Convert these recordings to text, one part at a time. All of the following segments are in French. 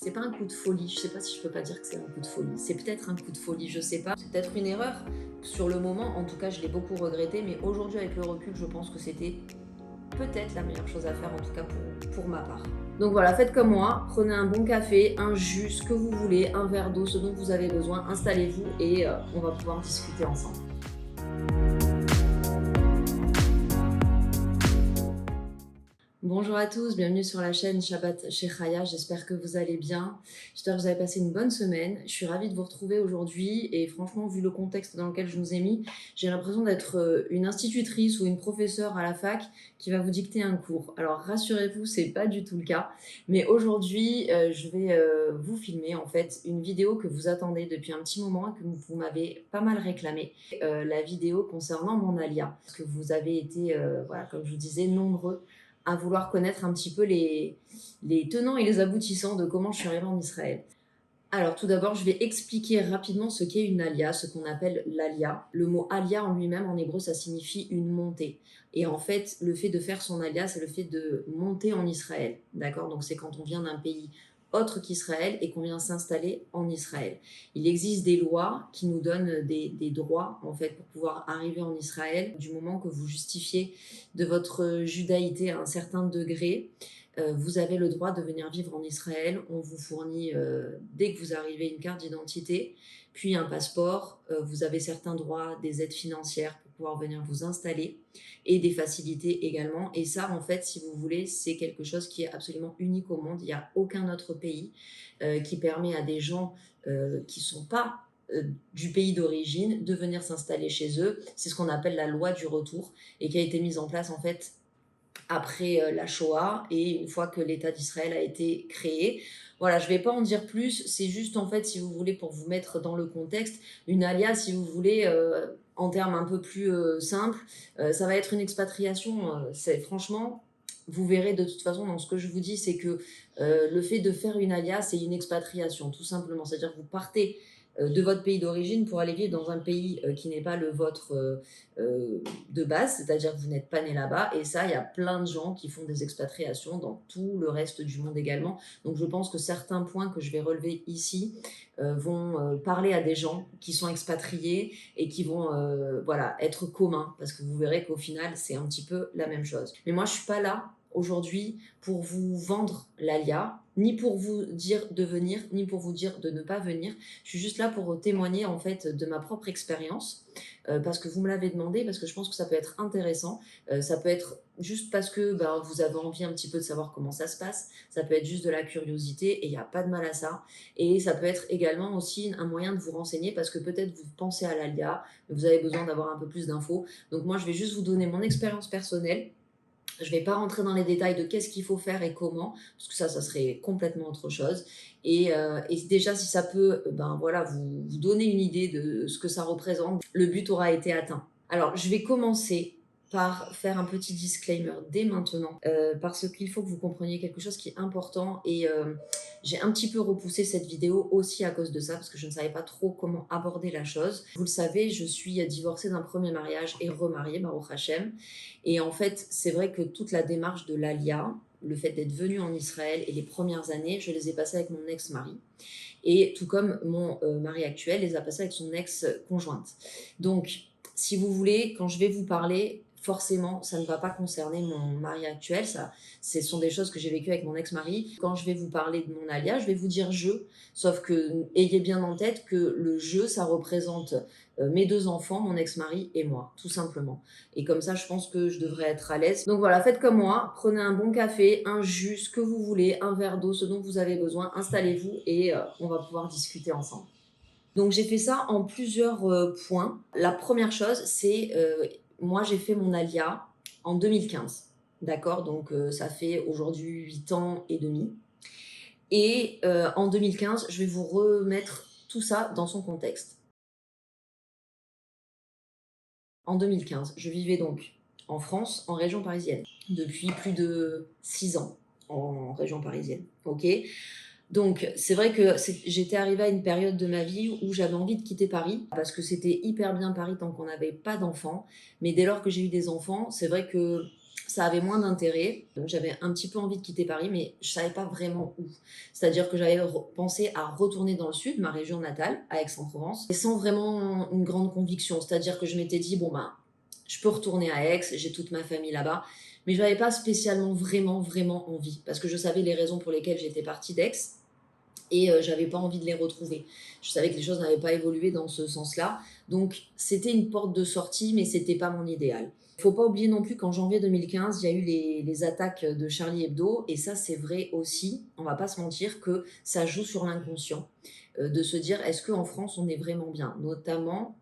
c'est pas un coup de folie. Je sais pas si je peux pas dire que c'est un coup de folie. C'est peut-être un coup de folie, je sais pas. C'est peut-être une erreur. Sur le moment, en tout cas, je l'ai beaucoup regretté, mais aujourd'hui, avec le recul, je pense que c'était peut-être la meilleure chose à faire, en tout cas pour ma part. Donc voilà, faites comme moi, prenez un bon café, un jus, ce que vous voulez, un verre d'eau, ce dont vous avez besoin, installez-vous et on va pouvoir discuter ensemble. Bonjour à tous, bienvenue sur la chaîne Shabbat chez Chaya, j'espère que vous allez bien, j'espère que vous avez passé une bonne semaine, je suis ravie de vous retrouver aujourd'hui et franchement vu le contexte dans lequel je nous ai mis, j'ai l'impression d'être une institutrice ou une professeure à la fac qui va vous dicter un cours. Alors rassurez-vous, c'est pas du tout le cas, mais aujourd'hui je vais vous filmer en fait une vidéo que vous attendez depuis un petit moment et que vous m'avez pas mal réclamé, la vidéo concernant mon alia, parce que vous avez été, voilà, comme je vous disais, nombreux à vouloir connaître un petit peu les tenants et les aboutissants de comment je suis arrivée en Israël. Alors tout d'abord, je vais expliquer rapidement ce qu'est une alia, ce qu'on appelle l'alia. Le mot alia en lui-même, en hébreu, ça signifie une montée. Et en fait, le fait de faire son alia, c'est le fait de monter en Israël. D'accord? Donc c'est quand on vient d'un pays autre qu'Israël et qu'on vient s'installer en Israël. Il existe des lois qui nous donnent des droits en fait pour pouvoir arriver en Israël du moment que vous justifiez de votre judaïté à un certain degré. Vous avez le droit de venir vivre en Israël. On vous fournit, dès que vous arrivez, une carte d'identité, puis un passeport. Vous avez certains droits, des aides financières pour pouvoir venir vous installer et des facilités également. Et ça, en fait, si vous voulez, c'est quelque chose qui est absolument unique au monde. Il n'y a aucun autre pays qui permet à des gens qui ne sont pas du pays d'origine de venir s'installer chez eux. C'est ce qu'on appelle la loi du retour et qui a été mise en place en fait après la Shoah et une fois que l'État d'Israël a été créé. Voilà, je ne vais pas en dire plus, c'est juste en fait, si vous voulez, pour vous mettre dans le contexte, une alia, si vous voulez, en termes un peu plus simples, ça va être une expatriation. C'est franchement, vous verrez de toute façon dans ce que je vous dis, c'est que le fait de faire une alia, c'est une expatriation, tout simplement. C'est-à-dire que vous partez de votre pays d'origine pour aller vivre dans un pays qui n'est pas le vôtre de base, c'est-à-dire que vous n'êtes pas né là-bas. Et ça, il y a plein de gens qui font des expatriations dans tout le reste du monde également. Donc je pense que certains points que je vais relever ici vont parler à des gens qui sont expatriés et qui vont voilà, être communs, parce que vous verrez qu'au final, c'est un petit peu la même chose. Mais moi, je ne suis pas là aujourd'hui pour vous vendre l'alia, ni pour vous dire de venir, ni pour vous dire de ne pas venir. Je suis juste là pour témoigner en fait de ma propre expérience, parce que vous me l'avez demandé, parce que je pense que ça peut être intéressant. Ça peut être juste parce que vous avez envie un petit peu de savoir comment ça se passe. Ça peut être juste de la curiosité et il n'y a pas de mal à ça. Et ça peut être également aussi un moyen de vous renseigner parce que peut-être vous pensez à l'alia, mais vous avez besoin d'avoir un peu plus d'infos. Donc moi, je vais juste vous donner mon expérience personnelle. Je ne vais pas rentrer dans les détails de qu'est-ce qu'il faut faire et comment, parce que ça serait complètement autre chose. Et déjà, si ça peut voilà, vous donner une idée de ce que ça représente, le but aura été atteint. Alors, je vais commencer par faire un petit disclaimer dès maintenant, parce qu'il faut que vous compreniez quelque chose qui est important. Et j'ai un petit peu repoussé cette vidéo aussi à cause de ça, parce que je ne savais pas trop comment aborder la chose. Vous le savez, je suis divorcée d'un premier mariage et remariée, Baruch Hashem. Et en fait, c'est vrai que toute la démarche de l'Alia, le fait d'être venue en Israël et les premières années, je les ai passées avec mon ex-mari. Et tout comme mon mari actuel les a passées avec son ex-conjointe. Donc, si vous voulez, quand je vais vous parler, forcément, ça ne va pas concerner mon mari actuel. Ça, ce sont des choses que j'ai vécues avec mon ex-mari. Quand je vais vous parler de mon alia, je vais vous dire je. Sauf que, ayez bien en tête que le je, ça représente mes deux enfants, mon ex-mari et moi, tout simplement. Et comme ça, je pense que je devrais être à l'aise. Donc voilà, faites comme moi. Prenez un bon café, un jus, ce que vous voulez, un verre d'eau, ce dont vous avez besoin. Installez-vous et on va pouvoir discuter ensemble. Donc j'ai fait ça en plusieurs points. La première chose, c'est moi j'ai fait mon alia en 2015. D'accord? Donc ça fait aujourd'hui 8 ans et demi. Et en 2015, je vais vous remettre tout ça dans son contexte. En 2015, je vivais donc en France, en région parisienne, depuis plus de 6 ans en région parisienne. Ok. Donc, c'est vrai que j'étais arrivée à une période de ma vie où j'avais envie de quitter Paris parce que c'était hyper bien Paris tant qu'on n'avait pas d'enfants. Mais dès lors que j'ai eu des enfants, c'est vrai que ça avait moins d'intérêt. Donc j'avais un petit peu envie de quitter Paris, mais je savais pas vraiment où. C'est-à-dire que j'avais pensé à retourner dans le sud, ma région natale, à Aix-en-Provence, et sans vraiment une grande conviction. C'est-à-dire que je m'étais dit, bon ben, je peux retourner à Aix, j'ai toute ma famille là-bas, mais je n'avais pas spécialement vraiment envie, parce que je savais les raisons pour lesquelles j'étais partie d'Aix, et j'avais pas envie de les retrouver. Je savais que les choses n'avaient pas évolué dans ce sens-là. Donc c'était une porte de sortie, mais c'était pas mon idéal. Il faut pas oublier non plus qu'en janvier 2015, il y a eu les attaques de Charlie Hebdo, et ça c'est vrai aussi, on va pas se mentir, que ça joue sur l'inconscient, de se dire est-ce qu'en France on est vraiment bien, notamment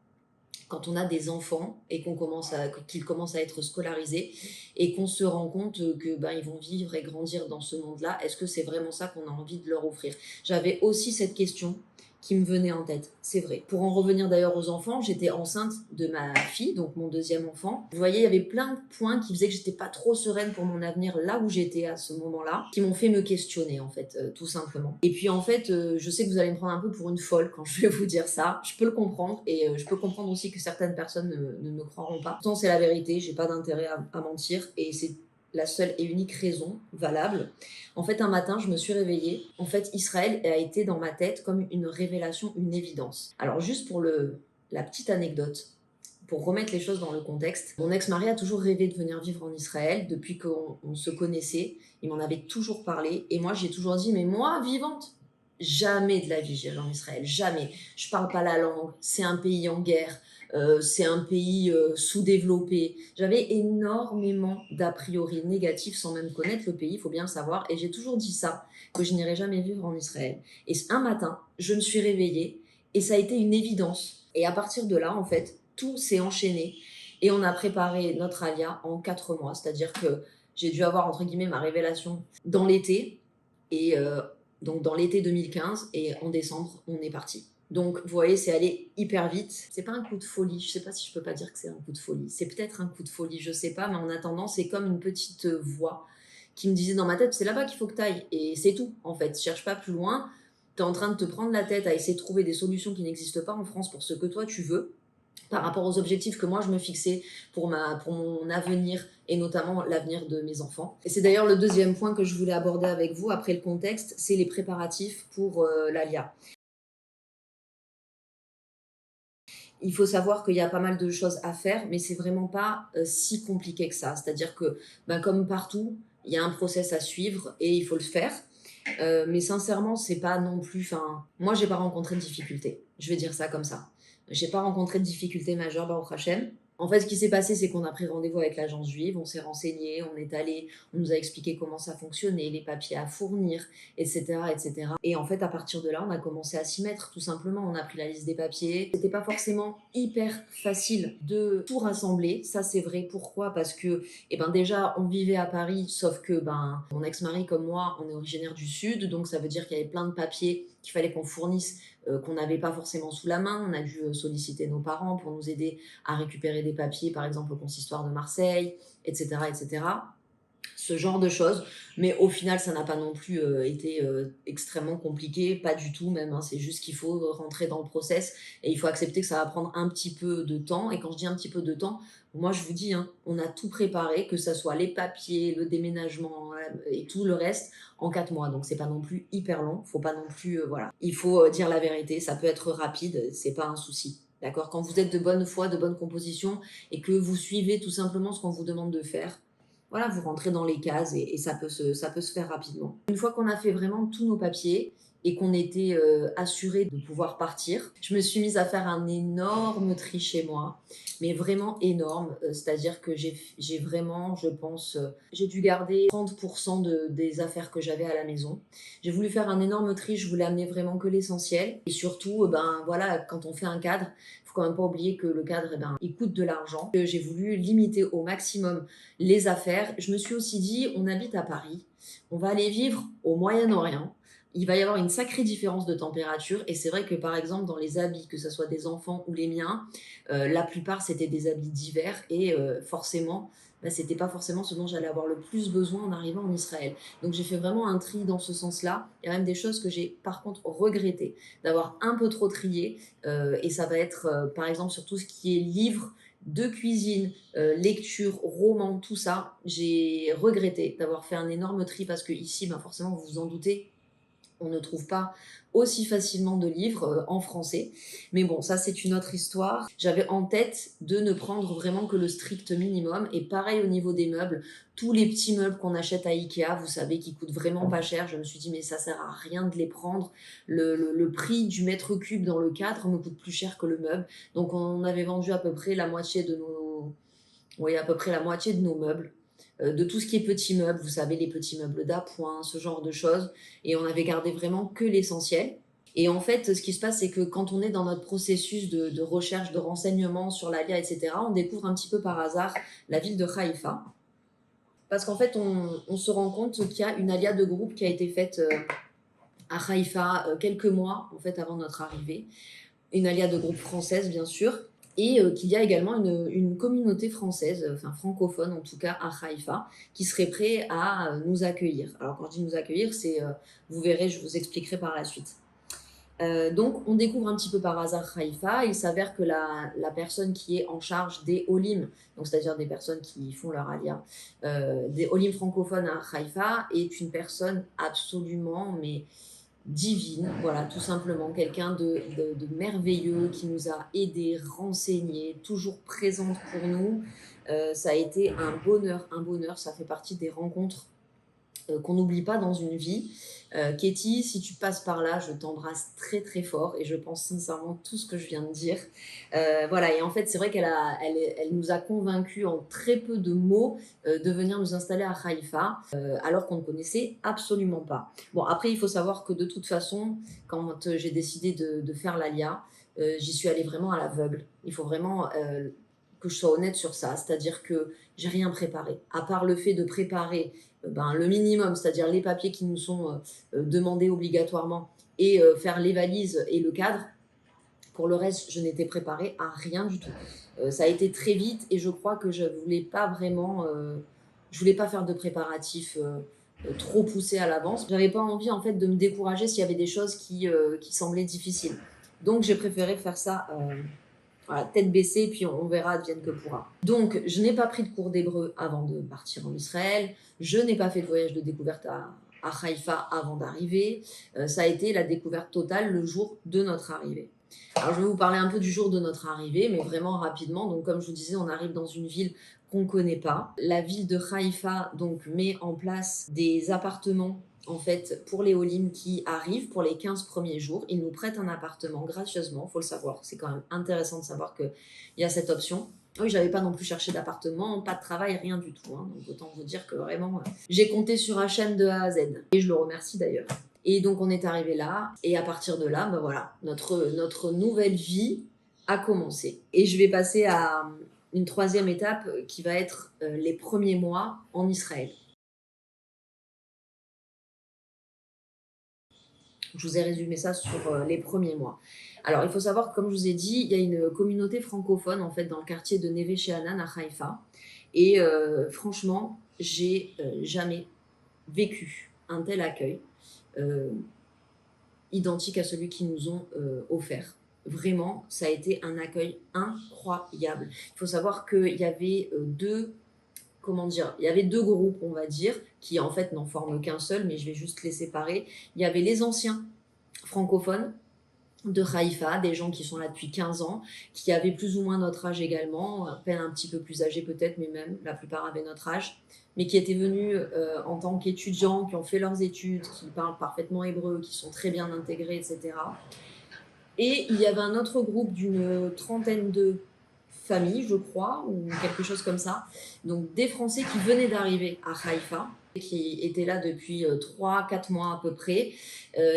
quand on a des enfants et qu'ils commencent à être scolarisés et qu'on se rend compte que ben, ils vont vivre et grandir dans ce monde-là, est-ce que c'est vraiment ça qu'on a envie de leur offrir? J'avais aussi cette question qui me venait en tête, c'est vrai. Pour en revenir d'ailleurs aux enfants, j'étais enceinte de ma fille, donc mon deuxième enfant. Vous voyez, il y avait plein de points qui faisaient que j'étais pas trop sereine pour mon avenir là où j'étais à ce moment-là, qui m'ont fait me questionner en fait, tout simplement. Et puis en fait, je sais que vous allez me prendre un peu pour une folle quand je vais vous dire ça. Je peux le comprendre et je peux comprendre aussi que certaines personnes ne me croiront pas. Pourtant, c'est la vérité, j'ai pas d'intérêt à mentir et c'est la seule et unique raison valable. En fait, un matin, je me suis réveillée. En fait, Israël a été dans ma tête comme une révélation, une évidence. Alors, juste pour la petite anecdote, pour remettre les choses dans le contexte, mon ex-mari a toujours rêvé de venir vivre en Israël depuis qu'on se connaissait. Il m'en avait toujours parlé. Et moi, j'ai toujours dit, mais moi, vivante, jamais de la vie j'irai en Israël, jamais. Je parle pas la langue, c'est un pays en guerre, c'est un pays sous-développé. J'avais énormément d'a priori négatifs sans même connaître le pays, il faut bien le savoir. Et j'ai toujours dit ça, que je n'irai jamais vivre en Israël. Et un matin, je me suis réveillée et ça a été une évidence. Et à partir de là, en fait, tout s'est enchaîné et on a préparé notre alia en 4 mois. C'est-à-dire que j'ai dû avoir, entre guillemets, ma révélation dans l'été et donc dans l'été 2015 et en décembre, on est parti. Donc, vous voyez, c'est allé hyper vite. C'est pas un coup de folie. Je sais pas si je peux pas dire que c'est un coup de folie. C'est peut-être un coup de folie, je sais pas, mais en attendant, c'est comme une petite voix qui me disait dans ma tête, c'est là-bas qu'il faut que tu ailles. Et c'est tout, en fait. Cherche pas plus loin. Tu es en train de te prendre la tête à essayer de trouver des solutions qui n'existent pas en France pour ce que toi tu veux, par rapport aux objectifs que moi je me fixais pour mon avenir et notamment l'avenir de mes enfants. Et c'est d'ailleurs le deuxième point que je voulais aborder avec vous après le contexte, c'est les préparatifs pour l'ALIA. Il faut savoir qu'il y a pas mal de choses à faire, mais c'est vraiment pas si compliqué que ça. C'est-à-dire que, ben, comme partout, il y a un process à suivre et il faut le faire. Mais sincèrement, c'est pas non plus. Enfin, moi, j'ai pas rencontré de difficultés. Je vais dire ça comme ça. J'ai pas rencontré de difficultés majeures, Baruch Hashem. En fait, ce qui s'est passé, c'est qu'on a pris rendez-vous avec l'agence juive, on s'est renseigné, on est allé, on nous a expliqué comment ça fonctionnait, les papiers à fournir, etc., etc. Et en fait, à partir de là, on a commencé à s'y mettre, tout simplement. On a pris la liste des papiers. C'était pas forcément hyper facile de tout rassembler. Ça, c'est vrai. Pourquoi? Parce que, eh ben, déjà, on vivait à Paris, sauf que, ben, mon ex-mari comme moi, on est originaire du Sud, donc ça veut dire qu'il y avait plein de papiers qu'il fallait qu'on fournisse, qu'on n'avait pas forcément sous la main. On a dû solliciter nos parents pour nous aider à récupérer des papiers, par exemple au consistoire de Marseille, etc., etc. Ce genre de choses. Mais au final, ça n'a pas non plus été extrêmement compliqué, pas du tout même. Hein. C'est juste qu'il faut rentrer dans le process et il faut accepter que ça va prendre un petit peu de temps. Et quand je dis un petit peu de temps, moi je vous dis, hein, on a tout préparé, que ce soit les papiers, le déménagement et tout le reste en 4 mois. Donc c'est pas non plus hyper long. Faut pas non plus, voilà. Il faut dire la vérité. Ça peut être rapide, c'est pas un souci. D'accord? Quand vous êtes de bonne foi, de bonne composition et que vous suivez tout simplement ce qu'on vous demande de faire, voilà, vous rentrez dans les cases et ça peut se faire rapidement. Une fois qu'on a fait vraiment tous nos papiers et qu'on était assuré de pouvoir partir, je me suis mise à faire un énorme tri chez moi, mais vraiment énorme. C'est-à-dire que j'ai vraiment, je pense, j'ai dû garder 30% des affaires que j'avais à la maison. J'ai voulu faire un énorme tri, je voulais amener vraiment que l'essentiel. Et surtout, ben voilà, quand on fait un cadre, il faut quand même pas oublier que le cadre, eh ben, il coûte de l'argent. J'ai voulu limiter au maximum les affaires. Je me suis aussi dit, on habite à Paris, on va aller vivre au Moyen-Orient. Il va y avoir une sacrée différence de température et c'est vrai que par exemple dans les habits, que ce soit des enfants ou les miens, la plupart c'était des habits d'hiver et forcément bah, c'était pas forcément ce dont j'allais avoir le plus besoin en arrivant en Israël. Donc j'ai fait vraiment un tri dans ce sens-là. Il y a même des choses que j'ai par contre regretté d'avoir un peu trop trié et ça va être par exemple sur tout ce qui est livres, de cuisine, lecture, roman, tout ça, j'ai regretté d'avoir fait un énorme tri parce que ici, ben forcément, vous vous en doutez, on ne trouve pas aussi facilement de livres en français. Mais bon, ça c'est une autre histoire. J'avais en tête de ne prendre vraiment que le strict minimum. Et pareil au niveau des meubles, tous les petits meubles qu'on achète à Ikea, vous savez, qui coûtent vraiment pas cher, je me suis dit mais ça sert à rien de les prendre. Le prix du mètre cube dans le cadre me coûte plus cher que le meuble. Donc on avait vendu à peu près la moitié de nos... Oui, à peu près la moitié de nos meubles, de tout ce qui est petits meubles, vous savez, les petits meubles d'appoint, ce genre de choses. Et on avait gardé vraiment que l'essentiel. Et en fait, ce qui se passe, c'est que quand on est dans notre processus de recherche, de renseignements sur l'ALIA, etc., on découvre un petit peu par hasard la ville de Haïfa. Parce qu'en fait, on se rend compte qu'il y a une alia de groupe qui a été faite à Haïfa quelques mois en fait, avant notre arrivée. Une alia de groupe française, bien sûr. Et qu'il y a également une communauté française, enfin francophone en tout cas, à Haïfa, qui serait prêt à nous accueillir. Alors quand je dis nous accueillir, c'est, vous verrez, je vous expliquerai par la suite. Donc, on découvre un petit peu par hasard Haïfa. Il s'avère que la personne qui est en charge des Olim, donc c'est-à-dire des personnes qui font leur alia, des Olim francophones à Haïfa, est une personne absolument, mais divine, voilà, tout simplement, quelqu'un de merveilleux qui nous a aidés, renseignés, toujours présente pour nous. Ça a été un bonheur, ça fait partie des rencontres qu'on n'oublie pas dans une vie. Katie, si tu passes par là, je t'embrasse très très fort et je pense sincèrement tout ce que je viens de dire. Voilà, et en fait, c'est vrai elle nous a convaincus en très peu de mots de venir nous installer à Haïfa, alors qu'on ne connaissait absolument pas. Bon, après, il faut savoir que de toute façon, quand j'ai décidé de faire l'ALIA, j'y suis allée vraiment à l'aveugle. Il faut vraiment que je sois honnête sur ça, c'est-à-dire que j'ai rien préparé, à part le fait de préparer le minimum, c'est-à-dire les papiers qui nous sont demandés obligatoirement et faire les valises et le cadre. Pour le reste, je n'étais préparée à rien du tout. Ça a été très vite et je crois que je voulais pas vraiment, je voulais pas faire de préparatifs trop poussés à l'avance. J'avais pas envie en fait de me décourager s'il y avait des choses qui semblaient difficiles. Donc j'ai préféré faire ça voilà, tête baissée, puis on verra, advienne que pourra. Donc, je n'ai pas pris de cours d'hébreu avant de partir en Israël. Je n'ai pas fait de voyage de découverte à Haïfa avant d'arriver. Ça a été la découverte totale le jour de notre arrivée. Alors, je vais vous parler un peu du jour de notre arrivée, mais vraiment rapidement. Donc, comme je vous disais, on arrive dans une ville qu'on ne connaît pas. La ville de Haïfa donc, met en place des appartements en fait, pour les Olim qui arrivent pour les 15 premiers jours. Ils nous prêtent un appartement gracieusement, il faut le savoir. C'est quand même intéressant de savoir qu'il y a cette option. Oui, j'avais pas non plus cherché d'appartement, pas de travail, rien du tout. Hein. Donc autant vous dire que vraiment, j'ai compté sur HM de A à Z. Et je le remercie d'ailleurs. Et donc on est arrivé là, et à partir de là, ben voilà, notre nouvelle vie a commencé. Et je vais passer à une troisième étape qui va être les premiers mois en Israël. Je vous ai résumé ça sur les premiers mois. Alors, il faut savoir que, comme je vous ai dit, il y a une communauté francophone, en fait, dans le quartier de Neve She'anan à Haïfa. Et franchement, j'ai jamais vécu un tel accueil euh, identique à celui qu'ils nous ont offert. Vraiment, ça a été un accueil incroyable. Il faut savoir qu'il y avait il y avait deux groupes, on va dire, qui en fait n'en forment qu'un seul, mais je vais juste les séparer. Il y avait les anciens francophones de Haïfa, des gens qui sont là depuis 15 ans, qui avaient plus ou moins notre âge également, à peine un petit peu plus âgés peut-être, mais même la plupart avaient notre âge, mais qui étaient venus en tant qu'étudiants, qui ont fait leurs études, qui parlent parfaitement hébreu, qui sont très bien intégrés, etc. Et il y avait un autre groupe d'une trentaine de familles, je crois, ou quelque chose comme ça. Donc des Français qui venaient d'arriver à Haïfa, qui étaient là depuis 3-4 mois à peu près,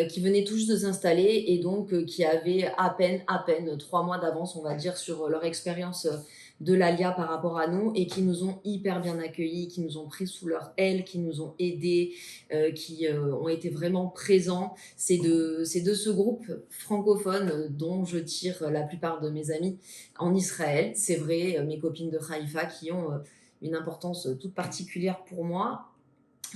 qui venaient tout juste de s'installer et donc qui avaient à peine 3 mois d'avance, on va dire, sur leur expérience de l'ALIA par rapport à nous et qui nous ont hyper bien accueillis, qui nous ont pris sous leur aile, qui nous ont aidés, qui ont été vraiment présents. C'est de ce groupe francophone dont je tire la plupart de mes amis en Israël. C'est vrai, mes copines de Haïfa qui ont une importance toute particulière pour moi.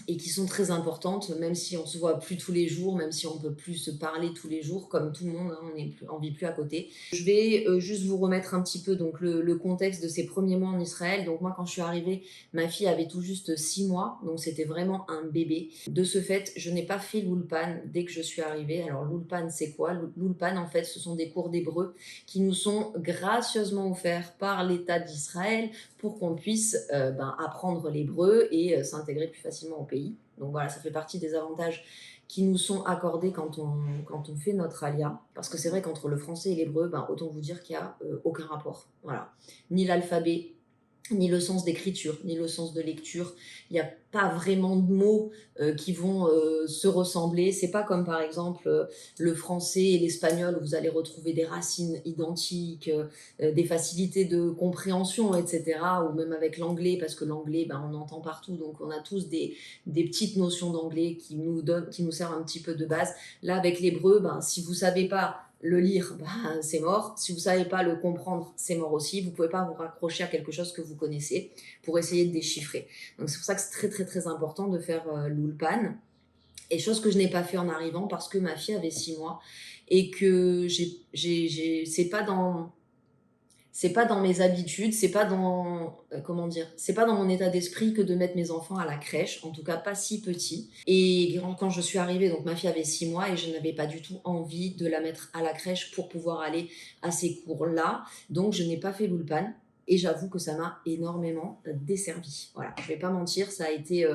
et qui sont très importantes, même si on se voit plus tous les jours, même si on peut plus se parler tous les jours, comme tout le monde, hein, on vit plus à côté. Je vais juste vous remettre un petit peu donc le contexte de ces premiers mois en Israël. Donc moi, quand je suis arrivée, ma fille avait tout juste 6 mois, donc c'était vraiment un bébé. De ce fait, je n'ai pas fait l'Ulpan dès que je suis arrivée. Alors l'Ulpan, c'est quoi? L'Ulpan, en fait, ce sont des cours d'hébreu qui nous sont gracieusement offerts par l'État d'Israël pour qu'on puisse apprendre l'hébreu et s'intégrer plus facilement au pays. Donc voilà, ça fait partie des avantages qui nous sont accordés quand on fait notre alia. Parce que c'est vrai qu'entre le français et l'hébreu, autant vous dire qu'il n'y a aucun rapport. Voilà. Ni l'alphabet, ni le sens d'écriture, ni le sens de lecture. Il n'y a pas vraiment de mots qui vont se ressembler. C'est pas comme par exemple le français et l'espagnol où vous allez retrouver des racines identiques, des facilités de compréhension, etc. Ou même avec l'anglais, parce que l'anglais, on entend partout, donc on a tous des petites notions d'anglais qui nous servent un petit peu de base. Là, avec l'hébreu, si vous savez pas le lire, c'est mort. Si vous ne savez pas le comprendre, c'est mort aussi. Vous ne pouvez pas vous raccrocher à quelque chose que vous connaissez pour essayer de déchiffrer. Donc c'est pour ça que c'est très très très important de faire l'ulpan. Et chose que je n'ai pas fait en arrivant parce que ma fille avait 6 mois et que c'est pas dans mes habitudes, c'est pas dans comment dire, c'est pas dans mon état d'esprit que de mettre mes enfants à la crèche, en tout cas pas si petits. Et quand je suis arrivée, donc ma fille avait 6 mois et je n'avais pas du tout envie de la mettre à la crèche pour pouvoir aller à ces cours-là. Donc je n'ai pas fait l'ulpan et j'avoue que ça m'a énormément desservi. Voilà, je vais pas mentir, ça a été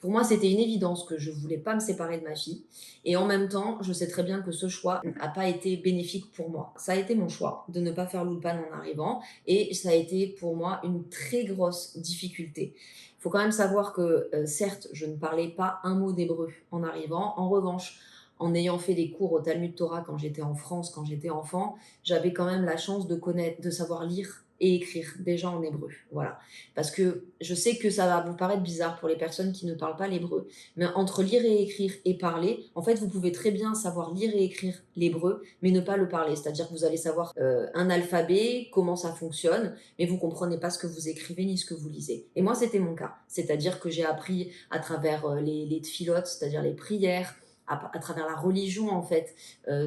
pour moi, c'était une évidence que je voulais pas me séparer de ma fille. Et en même temps, je sais très bien que ce choix n'a pas été bénéfique pour moi. Ça a été mon choix de ne pas faire l'ulpan en arrivant. Et ça a été pour moi une très grosse difficulté. Il faut quand même savoir que, certes, je ne parlais pas un mot d'hébreu en arrivant. En revanche, en ayant fait des cours au Talmud Torah quand j'étais en France, quand j'étais enfant, j'avais quand même la chance de connaître, de savoir lire et écrire déjà en hébreu. Voilà. Parce que je sais que ça va vous paraître bizarre pour les personnes qui ne parlent pas l'hébreu, mais entre lire et écrire et parler, en fait, vous pouvez très bien savoir lire et écrire l'hébreu, mais ne pas le parler. C'est-à-dire que vous allez savoir un alphabet, comment ça fonctionne, mais vous comprenez pas ce que vous écrivez ni ce que vous lisez. Et moi, c'était mon cas. C'est-à-dire que j'ai appris à travers les tfilotes, c'est-à-dire les prières, à travers la religion, en fait,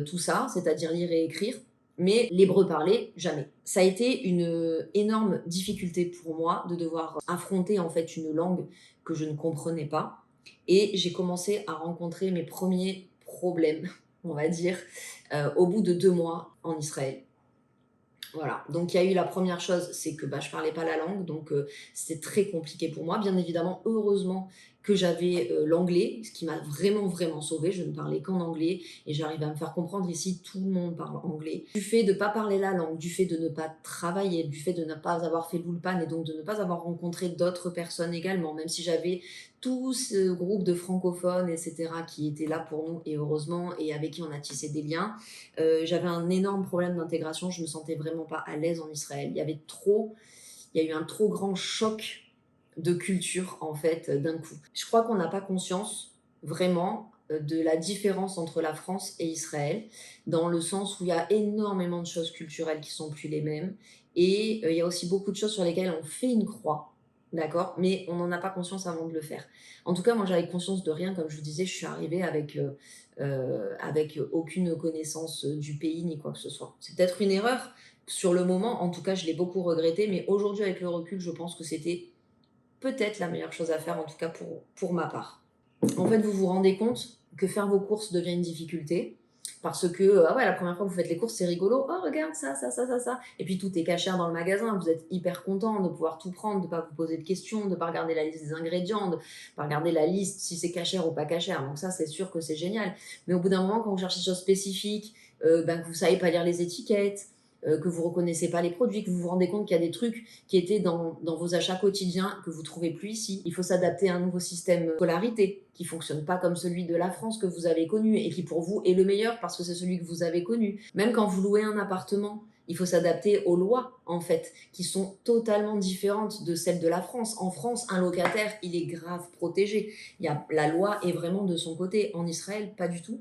tout ça, c'est-à-dire lire et écrire, mais l'hébreu parlé, jamais. Ça a été une énorme difficulté pour moi de devoir affronter en fait une langue que je ne comprenais pas. Et j'ai commencé à rencontrer mes premiers problèmes, on va dire, au bout de 2 mois en Israël. Voilà, donc il y a eu la première chose, c'est que je parlais pas la langue, donc c'était très compliqué pour moi. Bien évidemment, heureusement que j'avais l'anglais, ce qui m'a vraiment vraiment sauvée. Je ne parlais qu'en anglais et j'arrivais à me faire comprendre. Ici, tout le monde parle anglais. Du fait de ne pas parler la langue, du fait de ne pas travailler, du fait de ne pas avoir fait l'ulpan et donc de ne pas avoir rencontré d'autres personnes également, même si j'avais tout ce groupe de francophones, etc., qui étaient là pour nous et heureusement et avec qui on a tissé des liens. J'avais un énorme problème d'intégration, je me sentais vraiment pas à l'aise en Israël. Il y a eu un trop grand choc de culture en fait d'un coup. Je crois qu'on n'a pas conscience vraiment de la différence entre la France et Israël, dans le sens où il y a énormément de choses culturelles qui sont plus les mêmes, et il y a aussi beaucoup de choses sur lesquelles on fait une croix, d'accord, mais on n'en a pas conscience avant de le faire. En tout cas, moi j'avais conscience de rien, comme je vous disais, je suis arrivée avec aucune connaissance du pays ni quoi que ce soit. C'est peut-être une erreur sur le moment, en tout cas je l'ai beaucoup regretté, mais aujourd'hui avec le recul, je pense que c'était peut-être la meilleure chose à faire, en tout cas pour ma part. En fait, vous vous rendez compte que faire vos courses devient une difficulté. Parce que, ah ouais, la première fois que vous faites les courses, c'est rigolo. Oh, regarde ça, ça, ça, ça, ça. Et puis tout est cachère dans le magasin. Vous êtes hyper content de pouvoir tout prendre, de ne pas vous poser de questions, de ne pas regarder la liste des ingrédients, de ne pas regarder la liste si c'est cachère ou pas cachère. Donc ça, c'est sûr que c'est génial. Mais au bout d'un moment, quand vous cherchez des choses spécifiques, que vous ne savez pas lire les étiquettes, que vous reconnaissez pas les produits, que vous vous rendez compte qu'il y a des trucs qui étaient dans vos achats quotidiens que vous trouvez plus ici. Il faut s'adapter à un nouveau système de scolarité qui fonctionne pas comme celui de la France que vous avez connu et qui pour vous est le meilleur parce que c'est celui que vous avez connu. Même quand vous louez un appartement Il faut s'adapter aux lois, en fait, qui sont totalement différentes de celles de la France. En France, un locataire, il est grave protégé. La loi est vraiment de son côté. En Israël, pas du tout.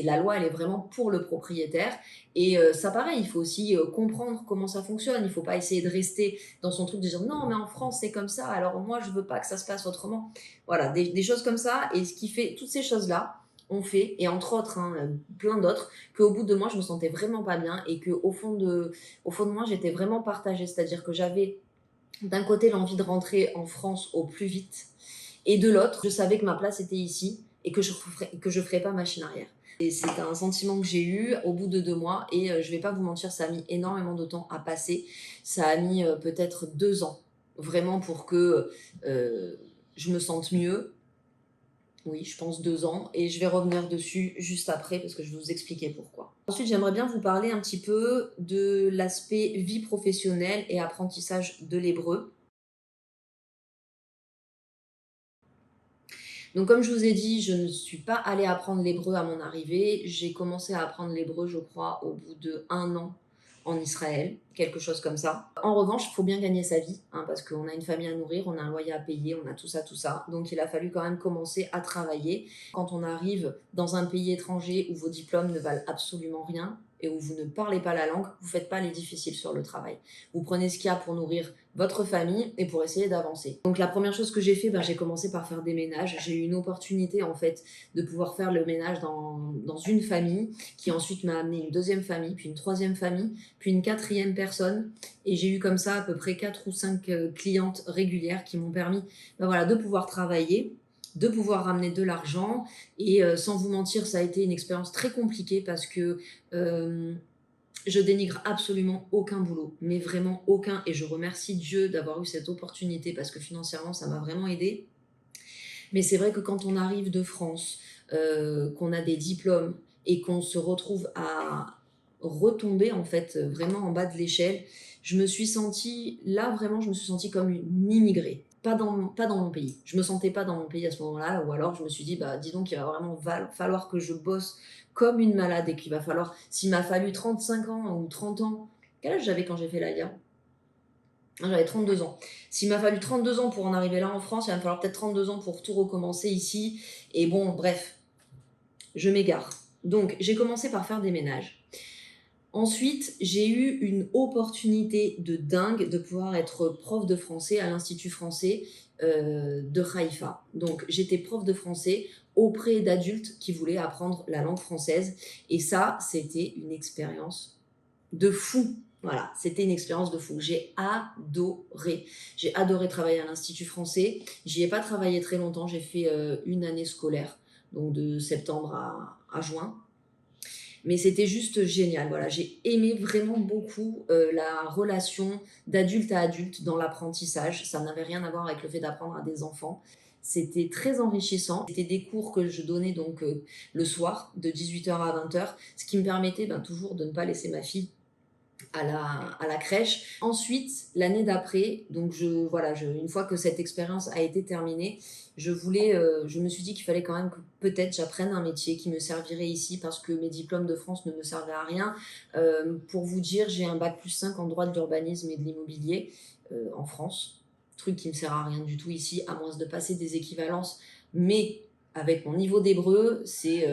La loi, elle est vraiment pour le propriétaire. Et ça, pareil, il faut aussi comprendre comment ça fonctionne. Il ne faut pas essayer de rester dans son truc de dire non, mais en France, c'est comme ça. Alors moi, je ne veux pas que ça se passe autrement. Voilà, des choses comme ça. Et ce qui fait toutes ces choses-là, on fait, et entre autres, plein d'autres, qu'au bout de moi, je me sentais vraiment pas bien et qu'au fond de moi, j'étais vraiment partagée. C'est-à-dire que j'avais d'un côté l'envie de rentrer en France au plus vite et de l'autre, je savais que ma place était ici et que je ferais pas machine arrière. Et c'est un sentiment que j'ai eu au bout de 2 mois et je vais pas vous mentir, ça a mis énormément de temps à passer. Ça a mis peut-être 2 ans vraiment pour que je me sente mieux. Oui, je pense 2 ans, et je vais revenir dessus juste après parce que je vais vous expliquer pourquoi. Ensuite, j'aimerais bien vous parler un petit peu de l'aspect vie professionnelle et apprentissage de l'hébreu. Donc, comme je vous ai dit, je ne suis pas allée apprendre l'hébreu à mon arrivée. J'ai commencé à apprendre l'hébreu, je crois, au bout d'1 an en Israël, quelque chose comme ça. En revanche, il faut bien gagner sa vie, parce qu'on a une famille à nourrir, on a un loyer à payer, on a tout ça, tout ça. Donc, il a fallu quand même commencer à travailler. Quand on arrive dans un pays étranger où vos diplômes ne valent absolument rien et où vous ne parlez pas la langue, vous ne faites pas les difficiles sur le travail. Vous prenez ce qu'il y a pour nourrir votre famille et pour essayer d'avancer. Donc la première chose que j'ai fait, j'ai commencé par faire des ménages. J'ai eu une opportunité en fait de pouvoir faire le ménage dans une famille qui ensuite m'a amené une deuxième famille, puis une troisième famille, puis une quatrième personne. Et j'ai eu comme ça à peu près 4 ou 5 clientes régulières qui m'ont permis de pouvoir travailler, de pouvoir ramener de l'argent. Et sans vous mentir, ça a été une expérience très compliquée parce que je dénigre absolument aucun boulot, mais vraiment aucun. Et je remercie Dieu d'avoir eu cette opportunité parce que financièrement, ça m'a vraiment aidée. Mais c'est vrai que quand on arrive de France, qu'on a des diplômes et qu'on se retrouve à retomber en fait vraiment en bas de l'échelle, je me suis sentie, là vraiment, je me suis sentie comme une immigrée. Pas dans mon pays. Je me sentais pas dans mon pays à ce moment-là, ou alors je me suis dit, dis donc, il va vraiment falloir que je bosse comme une malade et qu'il va falloir, s'il m'a fallu 35 ans ou 30 ans, quel âge j'avais quand j'ai fait l'ALIA? J'avais 32 ans. S'il m'a fallu 32 ans pour en arriver là en France, il va me falloir peut-être 32 ans pour tout recommencer ici. Et bon, bref, je m'égare. Donc, j'ai commencé par faire des ménages. Ensuite, j'ai eu une opportunité de dingue de pouvoir être prof de français à l'Institut français de Haïfa. Donc, j'étais prof de français auprès d'adultes qui voulaient apprendre la langue française. Et ça, c'était une expérience de fou. Voilà, c'était une expérience de fou. J'ai adoré. J'ai adoré travailler à l'Institut français. J'y ai pas travaillé très longtemps. J'ai fait une année scolaire, donc de septembre à juin. Mais c'était juste génial. Voilà, j'ai aimé vraiment beaucoup la relation d'adulte à adulte dans l'apprentissage. Ça n'avait rien à voir avec le fait d'apprendre à des enfants. C'était très enrichissant. C'était des cours que je donnais donc le soir de 18h à 20h, ce qui me permettait toujours de ne pas laisser ma fille à la crèche. Ensuite, l'année d'après, donc une fois que cette expérience a été terminée, je me suis dit qu'il fallait quand même que peut-être j'apprenne un métier qui me servirait ici parce que mes diplômes de France ne me servaient à rien. Pour vous dire, j'ai un bac+5 en droit de l'urbanisme et de l'immobilier en France. Truc qui ne me sert à rien du tout ici, à moins de passer des équivalences. Mais avec mon niveau d'hébreu, c'est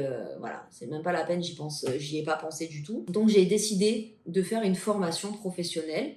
même pas la peine, j'y ai pas pensé du tout. Donc j'ai décidé de faire une formation professionnelle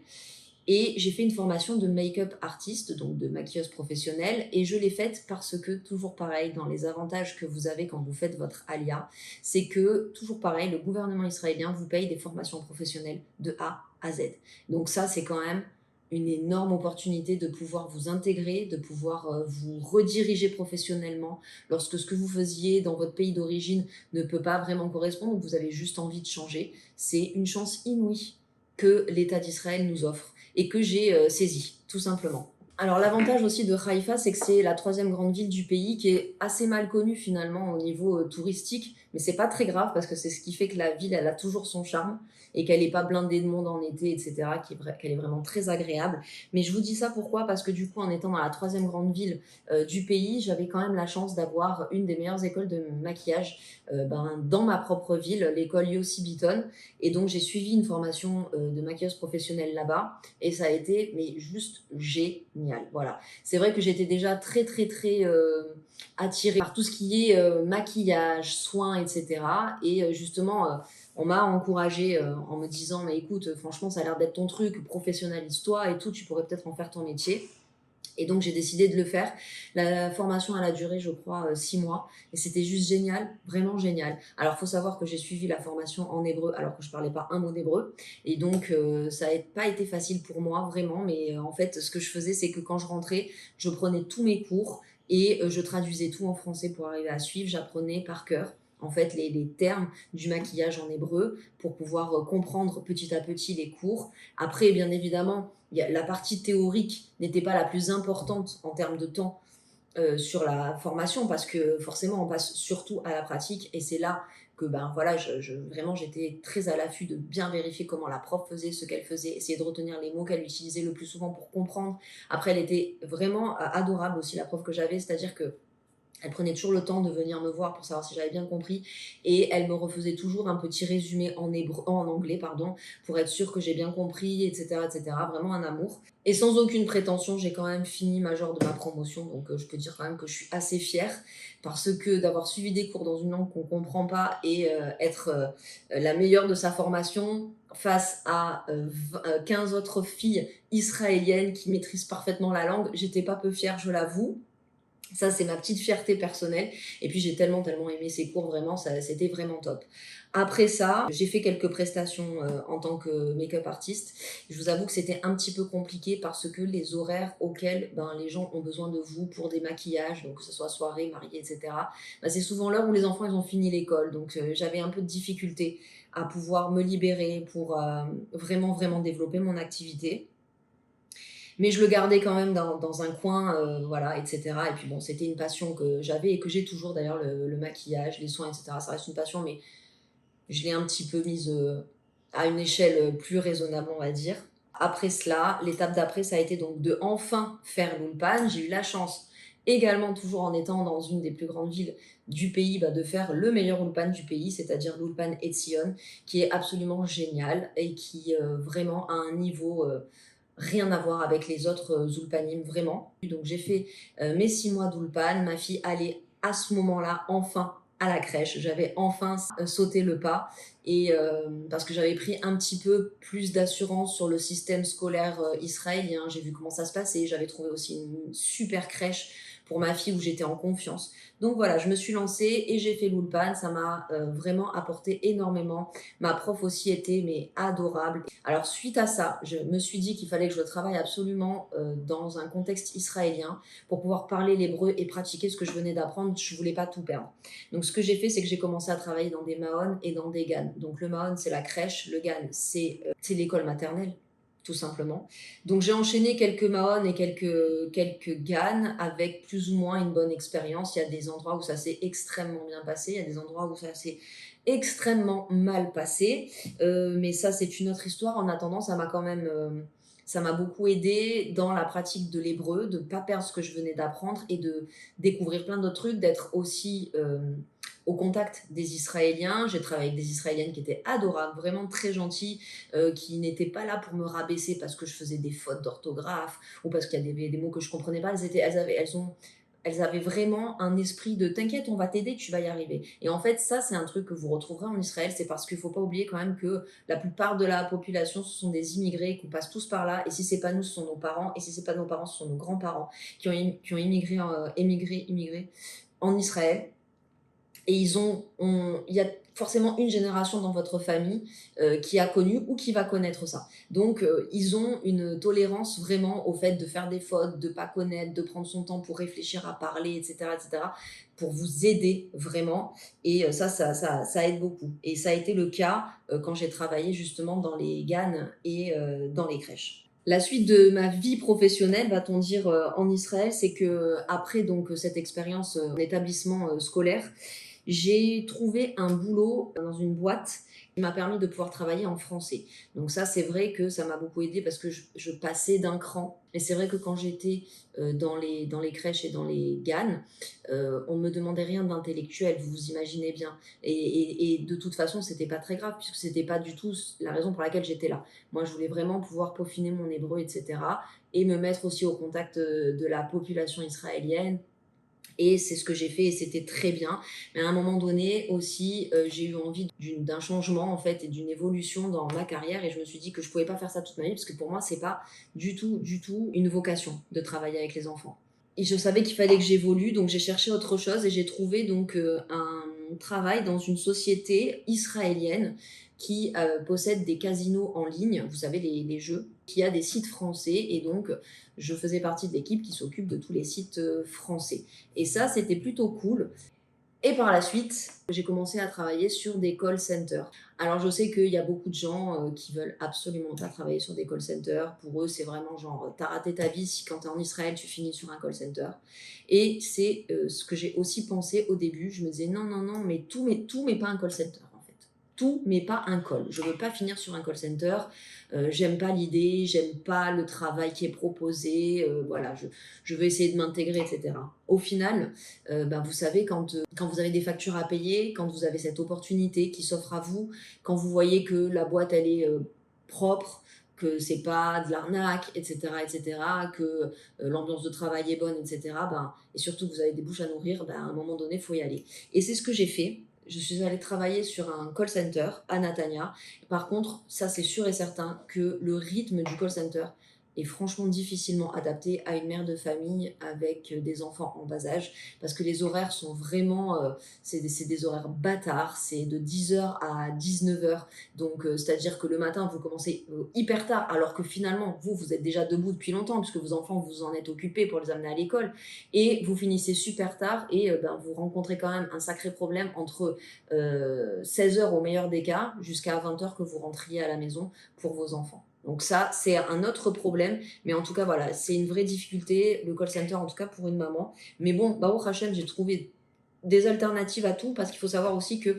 et j'ai fait une formation de make-up artiste, donc de maquilleuse professionnelle, et je l'ai faite parce que, toujours pareil, dans les avantages que vous avez quand vous faites votre alia, c'est que, toujours pareil, le gouvernement israélien vous paye des formations professionnelles de A à Z. Donc ça, c'est quand même une énorme opportunité de pouvoir vous intégrer, de pouvoir vous rediriger professionnellement lorsque ce que vous faisiez dans votre pays d'origine ne peut pas vraiment correspondre ou que vous avez juste envie de changer. C'est une chance inouïe que l'État d'Israël nous offre et que j'ai saisie, tout simplement. Alors l'avantage aussi de Haïfa, c'est que c'est la troisième grande ville du pays qui est assez mal connue finalement au niveau touristique, mais c'est pas très grave parce que c'est ce qui fait que la ville, elle a toujours son charme et qu'elle n'est pas blindée de monde en été, etc., qu'elle est vraiment très agréable. Mais je vous dis ça pourquoi? Parce que du coup, en étant dans la troisième grande ville du pays, j'avais quand même la chance d'avoir une des meilleures écoles de maquillage dans ma propre ville, l'école Yossi Beaton. Et donc j'ai suivi une formation de maquilleuse professionnelle là-bas. Et ça a été mais juste génial. Voilà. C'est vrai que j'étais déjà très très très attirée par tout ce qui est maquillage, soins, etc. Et justement, on m'a encouragée en me disant mais écoute, franchement, ça a l'air d'être ton truc, professionnalise-toi et tout, tu pourrais peut-être en faire ton métier. Et donc, j'ai décidé de le faire. La formation, elle a duré, je crois, 6 mois. Et c'était juste génial, vraiment génial. Alors, il faut savoir que j'ai suivi la formation en hébreu, alors que je ne parlais pas un mot d'hébreu. Et donc, ça n'a pas été facile pour moi, vraiment. Mais en fait, ce que je faisais, c'est que quand je rentrais, je prenais tous mes cours et je traduisais tout en français pour arriver à suivre. J'apprenais par cœur. En fait, les termes du maquillage en hébreu pour pouvoir comprendre petit à petit les cours. Après, bien évidemment, la partie théorique n'était pas la plus importante en termes de temps sur la formation parce que forcément on passe surtout à la pratique et c'est là que ben voilà vraiment j'étais très à l'affût de bien vérifier comment la prof faisait ce qu'elle faisait, essayer de retenir les mots qu'elle utilisait le plus souvent pour comprendre. Après elle était vraiment adorable aussi la prof que j'avais, c'est-à-dire que elle prenait toujours le temps de venir me voir pour savoir si j'avais bien compris et elle me refaisait toujours un petit résumé en anglais pour être sûre que j'ai bien compris, etc., etc. Vraiment un amour. Et sans aucune prétention, j'ai quand même fini major de ma promotion, donc je peux dire quand même que je suis assez fière parce que d'avoir suivi des cours dans une langue qu'on ne comprend pas et être la meilleure de sa formation face à 15 autres filles israéliennes qui maîtrisent parfaitement la langue, j'étais pas peu fière, je l'avoue. Ça, c'est ma petite fierté personnelle. Et puis, j'ai tellement, tellement aimé ces cours, vraiment, c'était vraiment top. Après ça, j'ai fait quelques prestations en tant que make-up artiste. Je vous avoue que c'était un petit peu compliqué parce que les horaires auxquels les gens ont besoin de vous pour des maquillages, donc que ce soit soirée, mariée, etc., c'est souvent l'heure où les enfants ils ont fini l'école. Donc, j'avais un peu de difficulté à pouvoir me libérer pour vraiment, vraiment développer mon activité. Mais je le gardais quand même dans un coin, voilà, etc. Et puis bon, c'était une passion que j'avais et que j'ai toujours d'ailleurs, le maquillage, les soins, etc. Ça reste une passion, mais je l'ai un petit peu mise à une échelle plus raisonnable, on va dire. Après cela, l'étape d'après, ça a été donc de enfin faire l'Ulpan. J'ai eu la chance, également toujours en étant dans une des plus grandes villes du pays, de faire le meilleur Ulpan du pays, c'est-à-dire l'Ulpan Etzion, qui est absolument génial et qui vraiment a un niveau rien à voir avec les autres Zulpanim, vraiment. Donc j'ai fait mes 6 mois d'Ulpan. Ma fille allait à ce moment-là enfin à la crèche. J'avais enfin sauté le pas et parce que j'avais pris un petit peu plus d'assurance sur le système scolaire israélien. J'ai vu comment ça se passait. J'avais trouvé aussi une super crèche pour ma fille où j'étais en confiance. Donc voilà, je me suis lancée et j'ai fait l'Ulpan. Ça m'a vraiment apporté énormément. Ma prof aussi était mais adorable. Alors suite à ça, je me suis dit qu'il fallait que je travaille absolument dans un contexte israélien pour pouvoir parler l'hébreu et pratiquer ce que je venais d'apprendre. Je voulais pas tout perdre. Donc ce que j'ai fait, c'est que j'ai commencé à travailler dans des Mahon et dans des GAN. Donc le Mahon, c'est la crèche, le GAN, c'est l'école maternelle, tout simplement. Donc j'ai enchaîné quelques Mahon et quelques GAN avec plus ou moins une bonne expérience. Il y a des endroits où ça s'est extrêmement bien passé, il y a des endroits où ça s'est extrêmement mal passé. Mais ça, c'est une autre histoire. En attendant, ça m'a quand même... ça m'a beaucoup aidé dans la pratique de l'hébreu, de ne pas perdre ce que je venais d'apprendre et de découvrir plein d'autres trucs, d'être aussi au contact des Israéliens. J'ai travaillé avec des Israéliennes qui étaient adorables, vraiment très gentilles, qui n'étaient pas là pour me rabaisser parce que je faisais des fautes d'orthographe ou parce qu'il y a des mots que je ne comprenais pas. Elles avaient vraiment un esprit de t'inquiète, on va t'aider, tu vas y arriver. Et en fait, ça, c'est un truc que vous retrouverez en Israël, c'est parce qu'il ne faut pas oublier quand même que la plupart de la population, ce sont des immigrés, qu'on passe tous par là. Et si ce n'est pas nous, ce sont nos parents. Et si ce n'est pas nos parents, ce sont nos grands-parents qui ont immigré en Israël. Et il y a forcément une génération dans votre famille qui a connu ou qui va connaître ça. Donc, ils ont une tolérance vraiment au fait de faire des fautes, de ne pas connaître, de prendre son temps pour réfléchir à parler, etc., etc., pour vous aider vraiment. Et ça aide beaucoup. Et ça a été le cas quand j'ai travaillé justement dans les GAN et dans les crèches. La suite de ma vie professionnelle, va-t-on dire, en Israël, c'est qu'après donc cette expérience, en établissement, scolaire, j'ai trouvé un boulot dans une boîte qui m'a permis de pouvoir travailler en français. Donc ça, c'est vrai que ça m'a beaucoup aidée parce que je passais d'un cran. Et c'est vrai que quand j'étais, dans les crèches et dans les GAN, on me demandait rien d'intellectuel, vous vous imaginez bien. Et de toute façon, c'était pas très grave puisque c'était pas du tout la raison pour laquelle j'étais là. Moi, je voulais vraiment pouvoir peaufiner mon hébreu et cetera et me mettre aussi au contact, de la population israélienne et c'est ce que j'ai fait et c'était très bien. Mais à un moment donné aussi, j'ai eu envie d'un changement en fait et d'une évolution dans ma carrière et je me suis dit que je pouvais pas faire ça toute ma vie parce que pour moi, c'est pas du tout, du tout une vocation de travailler avec les enfants. Et je savais qu'il fallait que j'évolue, donc j'ai cherché autre chose et j'ai trouvé donc un travail dans une société israélienne qui possède des casinos en ligne, vous savez, les jeux, qui a des sites français et donc je faisais partie de l'équipe qui s'occupe de tous les sites français. Et ça, c'était plutôt cool. Et par la suite, j'ai commencé à travailler sur des call centers. Alors je sais qu'il y a beaucoup de gens qui veulent absolument pas travailler sur des call centers. Pour eux, c'est vraiment genre, t'as raté ta vie si quand t'es en Israël, tu finis sur un call center. Et c'est ce que j'ai aussi pensé au début. Je me disais non, non, non, mais tout, mais pas un call center en fait. Tout, mais pas un call. Je veux pas finir sur un call center. J'aime pas l'idée, j'aime pas le travail qui est proposé. Voilà, je veux essayer de m'intégrer, etc. Au final, vous savez, quand vous avez des factures à payer, quand vous avez cette opportunité qui s'offre à vous, quand vous voyez que la boîte, elle est propre, que c'est pas de l'arnaque, etc., etc., que l'ambiance de travail est bonne, etc., et surtout que vous avez des bouches à nourrir, à un moment donné, il faut y aller. Et c'est ce que j'ai fait. Je suis allée travailler sur un call center à Natania. Par contre, ça c'est sûr et certain que le rythme du call center est franchement difficilement adapté à une mère de famille avec des enfants en bas âge parce que les horaires sont vraiment c'est des horaires bâtards, c'est de 10 heures à 19 heures. Donc c'est-à-dire que le matin vous commencez hyper tard alors que finalement vous êtes déjà debout depuis longtemps puisque vos enfants vous en êtes occupés pour les amener à l'école et vous finissez super tard et vous rencontrez quand même un sacré problème entre 16 heures au meilleur des cas jusqu'à 20 heures que vous rentriez à la maison pour vos enfants. Donc ça, c'est un autre problème. Mais en tout cas, voilà, c'est une vraie difficulté, le call center, en tout cas pour une maman. Mais bon, Baruch Hashem, j'ai trouvé des alternatives à tout parce qu'il faut savoir aussi que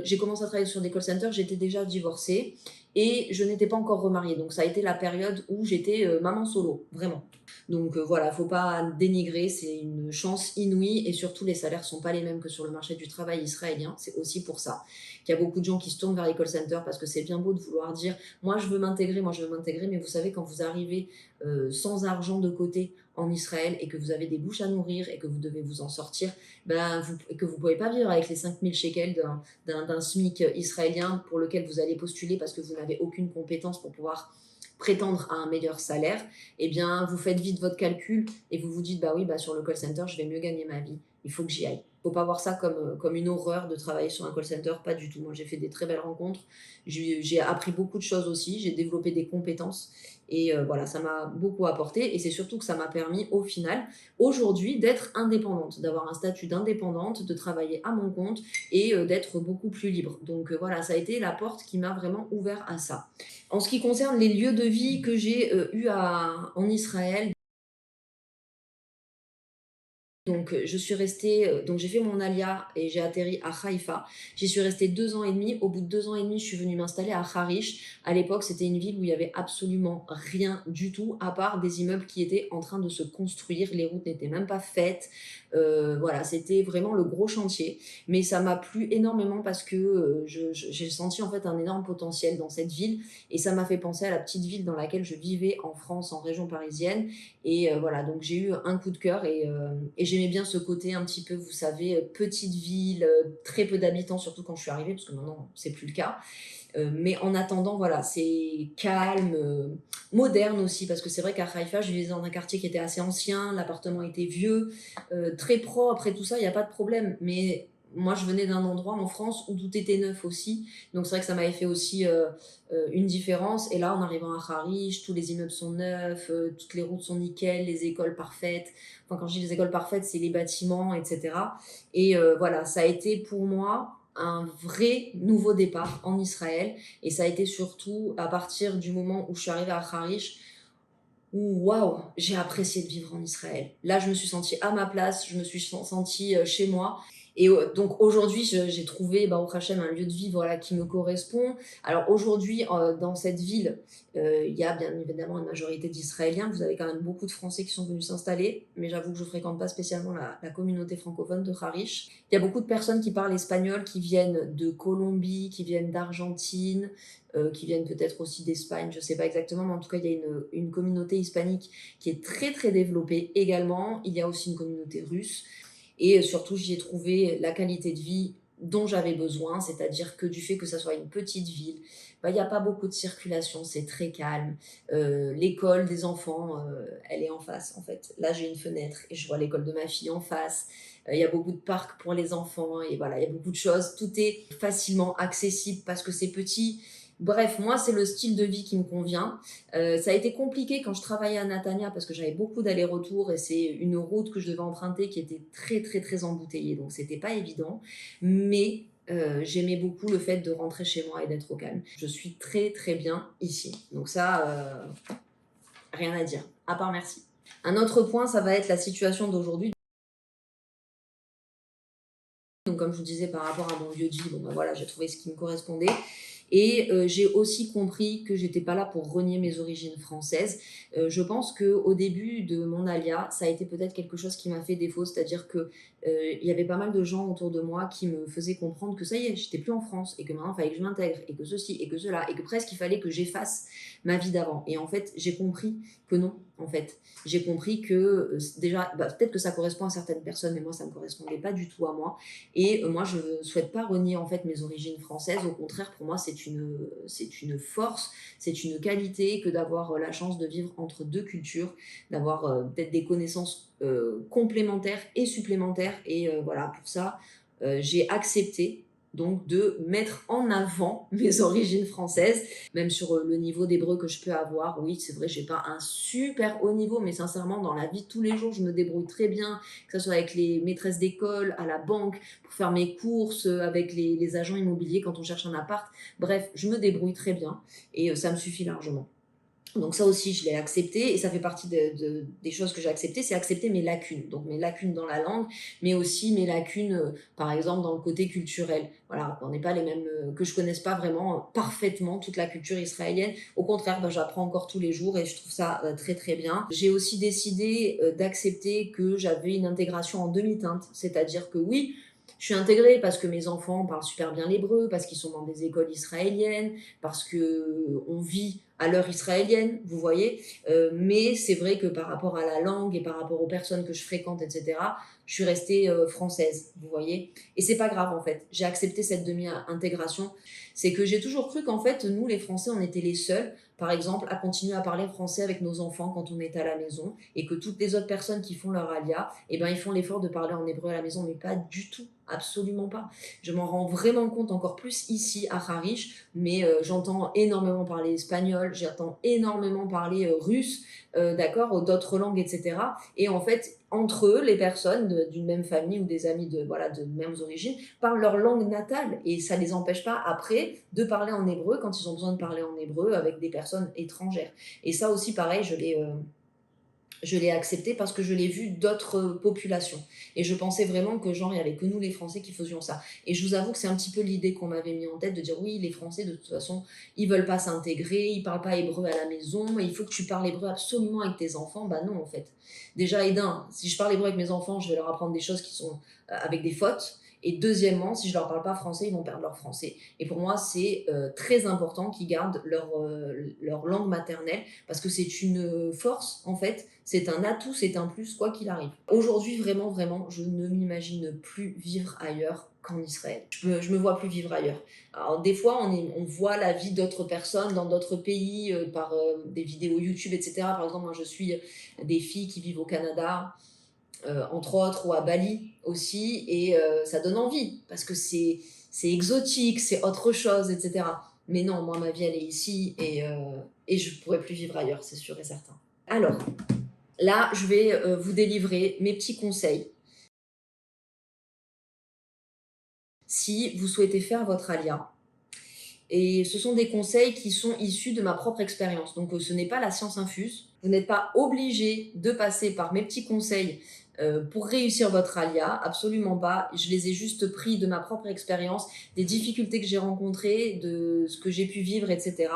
j'ai commencé à travailler sur des call centers, j'étais déjà divorcée et je n'étais pas encore remariée. Donc ça a été la période où j'étais maman solo, vraiment. Donc voilà, faut pas dénigrer, c'est une chance inouïe et surtout les salaires sont pas les mêmes que sur le marché du travail israélien. C'est aussi pour ça qu'il y a beaucoup de gens qui se tournent vers les call centers parce que c'est bien beau de vouloir dire moi je veux m'intégrer, mais vous savez quand vous arrivez sans argent de côté en Israël et que vous avez des bouches à nourrir et que vous devez vous en sortir, que vous ne pouvez pas vivre avec les 5000 shekels d'un SMIC israélien pour lequel vous allez postuler parce que vous n'avez aucune compétence pour pouvoir prétendre à un meilleur salaire, eh bien, vous faites vite votre calcul et vous vous dites, bah oui, sur le call center, je vais mieux gagner ma vie. Il faut que j'y aille. Il ne faut pas voir ça comme une horreur de travailler sur un call center, pas du tout. Moi, j'ai fait des très belles rencontres. J'ai appris beaucoup de choses aussi. J'ai développé des compétences. Et voilà, ça m'a beaucoup apporté. Et c'est surtout que ça m'a permis, au final, aujourd'hui, d'être indépendante, d'avoir un statut d'indépendante, de travailler à mon compte et d'être beaucoup plus libre. Donc voilà, ça a été la porte qui m'a vraiment ouvert à ça. En ce qui concerne les lieux de vie que j'ai eus en Israël, donc, je suis restée, donc j'ai fait mon alia et j'ai atterri à Haïfa. J'y suis restée 2 ans et demi. Au bout de 2 ans et demi, je suis venue m'installer à Harish. À l'époque, c'était une ville où il y avait absolument rien du tout, à part des immeubles qui étaient en train de se construire. Les routes n'étaient même pas faites. Voilà, c'était vraiment le gros chantier. Mais ça m'a plu énormément parce que j'ai senti en fait un énorme potentiel dans cette ville et ça m'a fait penser à la petite ville dans laquelle je vivais en France, en région parisienne. Et voilà, donc j'ai eu un coup de cœur et j'aimais bien ce côté un petit peu, vous savez, petite ville, très peu d'habitants, surtout quand je suis arrivée, parce que maintenant, c'est plus le cas. Mais en attendant, voilà, c'est calme, moderne aussi, parce que c'est vrai qu'à Haïfa, je vivais dans un quartier qui était assez ancien, l'appartement était vieux, très propre et tout ça, il n'y a pas de problème. Mais moi, je venais d'un endroit en France où tout était neuf aussi. Donc, c'est vrai que ça m'avait fait aussi une différence. Et là, en arrivant à Harish, tous les immeubles sont neufs, toutes les routes sont nickel, les écoles parfaites. Enfin, quand je dis les écoles parfaites, c'est les bâtiments, etc. Et voilà, ça a été pour moi un vrai nouveau départ en Israël. Et ça a été surtout à partir du moment où je suis arrivée à Harish, où waouh, j'ai apprécié de vivre en Israël. Là, je me suis sentie à ma place, je me suis sentie chez moi. Et donc aujourd'hui, j'ai trouvé au Hachem un lieu de vie voilà, qui me correspond. Alors aujourd'hui, dans cette ville, il y a bien évidemment une majorité d'Israéliens. Vous avez quand même beaucoup de Français qui sont venus s'installer, mais j'avoue que je ne fréquente pas spécialement la communauté francophone de Harish. Il y a beaucoup de personnes qui parlent espagnol, qui viennent de Colombie, qui viennent d'Argentine, qui viennent peut-être aussi d'Espagne, je ne sais pas exactement, mais en tout cas, il y a une communauté hispanique qui est très très développée également. Il y a aussi une communauté russe. Et surtout, j'y ai trouvé la qualité de vie dont j'avais besoin, c'est-à-dire que du fait que ça soit une petite ville, il n'y a pas beaucoup de circulation, c'est très calme. L'école des enfants, elle est en face en fait. Là, j'ai une fenêtre et je vois l'école de ma fille en face. Il y a beaucoup de parcs pour les enfants et voilà, il y a beaucoup de choses. Tout est facilement accessible parce que c'est petit. Bref, moi, c'est le style de vie qui me convient. Ça a été compliqué quand je travaillais à Natania parce que j'avais beaucoup d'allers-retours et c'est une route que je devais emprunter qui était très, très, très embouteillée. Donc, c'était pas évident. Mais j'aimais beaucoup le fait de rentrer chez moi et d'être au calme. Je suis très, très bien ici. Donc, ça, rien à dire. À part merci. Un autre point, ça va être la situation d'aujourd'hui. Donc, comme je vous disais, par rapport à mon lieu de vie, voilà, j'ai trouvé ce qui me correspondait. Et j'ai aussi compris que j'étais pas là pour renier mes origines françaises. Je pense qu'au début de mon alia, ça a été peut-être quelque chose qui m'a fait défaut, c'est-à-dire que il y avait pas mal de gens autour de moi qui me faisaient comprendre que ça y est, j'étais plus en France et que maintenant il fallait que je m'intègre et que ceci et que cela et que presque il fallait que j'efface ma vie d'avant. Et en fait, j'ai compris que non. En fait, j'ai compris que déjà, peut-être que ça correspond à certaines personnes, mais moi ça me correspondait pas du tout à moi. Et moi, je ne souhaite pas renier en fait mes origines françaises. Au contraire, pour moi, c'est une force, c'est une qualité que d'avoir la chance de vivre entre deux cultures, d'avoir peut-être des connaissances complémentaires et supplémentaires. Et voilà, pour ça, j'ai accepté donc de mettre en avant mes origines françaises, même sur le niveau d'hébreu que je peux avoir. Oui, c'est vrai, j'ai pas un super haut niveau, mais sincèrement, dans la vie de tous les jours, je me débrouille très bien, que ce soit avec les maîtresses d'école, à la banque, pour faire mes courses, avec les agents immobiliers quand on cherche un appart. Bref, je me débrouille très bien et ça me suffit largement. Donc ça aussi, je l'ai accepté et ça fait partie des choses que j'ai acceptées, c'est accepter mes lacunes. Donc mes lacunes dans la langue, mais aussi mes lacunes, par exemple, dans le côté culturel. Voilà, on n'est pas les mêmes, que je connaisse pas vraiment parfaitement toute la culture israélienne. Au contraire, j'apprends encore tous les jours et je trouve ça très très bien. J'ai aussi décidé d'accepter que j'avais une intégration en demi-teinte, c'est-à-dire que oui, je suis intégrée parce que mes enfants parlent super bien l'hébreu, parce qu'ils sont dans des écoles israéliennes, parce qu'on vit à l'heure israélienne, vous voyez. Mais c'est vrai que par rapport à la langue et par rapport aux personnes que je fréquente, etc., je suis restée française, vous voyez. Et c'est pas grave en fait. J'ai accepté cette demi-intégration. C'est que j'ai toujours cru qu'en fait, nous les Français, on était les seuls, par exemple, à continuer à parler français avec nos enfants quand on est à la maison, et que toutes les autres personnes qui font leur alia, eh ben, ils font l'effort de parler en hébreu à la maison, mais pas du tout, absolument pas. Je m'en rends vraiment compte encore plus ici à Harish, mais j'entends énormément parler espagnol, j'entends énormément parler russe, d'accord, ou d'autres langues, etc. Et en fait, entre eux, les personnes d'une même famille ou des amis voilà, de mêmes origines parlent leur langue natale et ça ne les empêche pas après de parler en hébreu quand ils ont besoin de parler en hébreu avec des personnes étrangères. Et ça aussi, pareil, je l'ai accepté parce que je l'ai vu d'autres populations. Et je pensais vraiment que genre, il n'y avait que nous les Français qui faisions ça. Et je vous avoue que c'est un petit peu l'idée qu'on m'avait mis en tête de dire oui, les Français, de toute façon, ils veulent pas s'intégrer, ils parlent pas hébreu à la maison, il faut que tu parles hébreu absolument avec tes enfants. Bah non, en fait. Déjà, et d'un, si je parle hébreu avec mes enfants, je vais leur apprendre des choses qui sont avec des fautes. Et deuxièmement, si je leur parle pas français, ils vont perdre leur français. Et pour moi, c'est très important qu'ils gardent leur langue maternelle parce que c'est une force, en fait. C'est un atout, c'est un plus, quoi qu'il arrive. Aujourd'hui, vraiment, vraiment, je ne m'imagine plus vivre ailleurs qu'en Israël. Je me vois plus vivre ailleurs. Alors, des fois, on voit la vie d'autres personnes dans d'autres pays par des vidéos YouTube, etc. Par exemple, moi, je suis des filles qui vivent au Canada, entre autres, ou à Bali aussi, et ça donne envie, parce que c'est exotique, c'est autre chose, etc. Mais non, moi, ma vie, elle est ici, et je ne pourrais plus vivre ailleurs, c'est sûr et certain. Alors, là, je vais vous délivrer mes petits conseils. si vous souhaitez faire votre alia. Et ce sont des conseils qui sont issus de ma propre expérience. Donc, ce n'est pas la science infuse. Vous n'êtes pas obligé de passer par mes petits conseils pour réussir votre alia. Absolument pas. Je les ai juste pris de ma propre expérience, des difficultés que j'ai rencontrées, de ce que j'ai pu vivre, etc.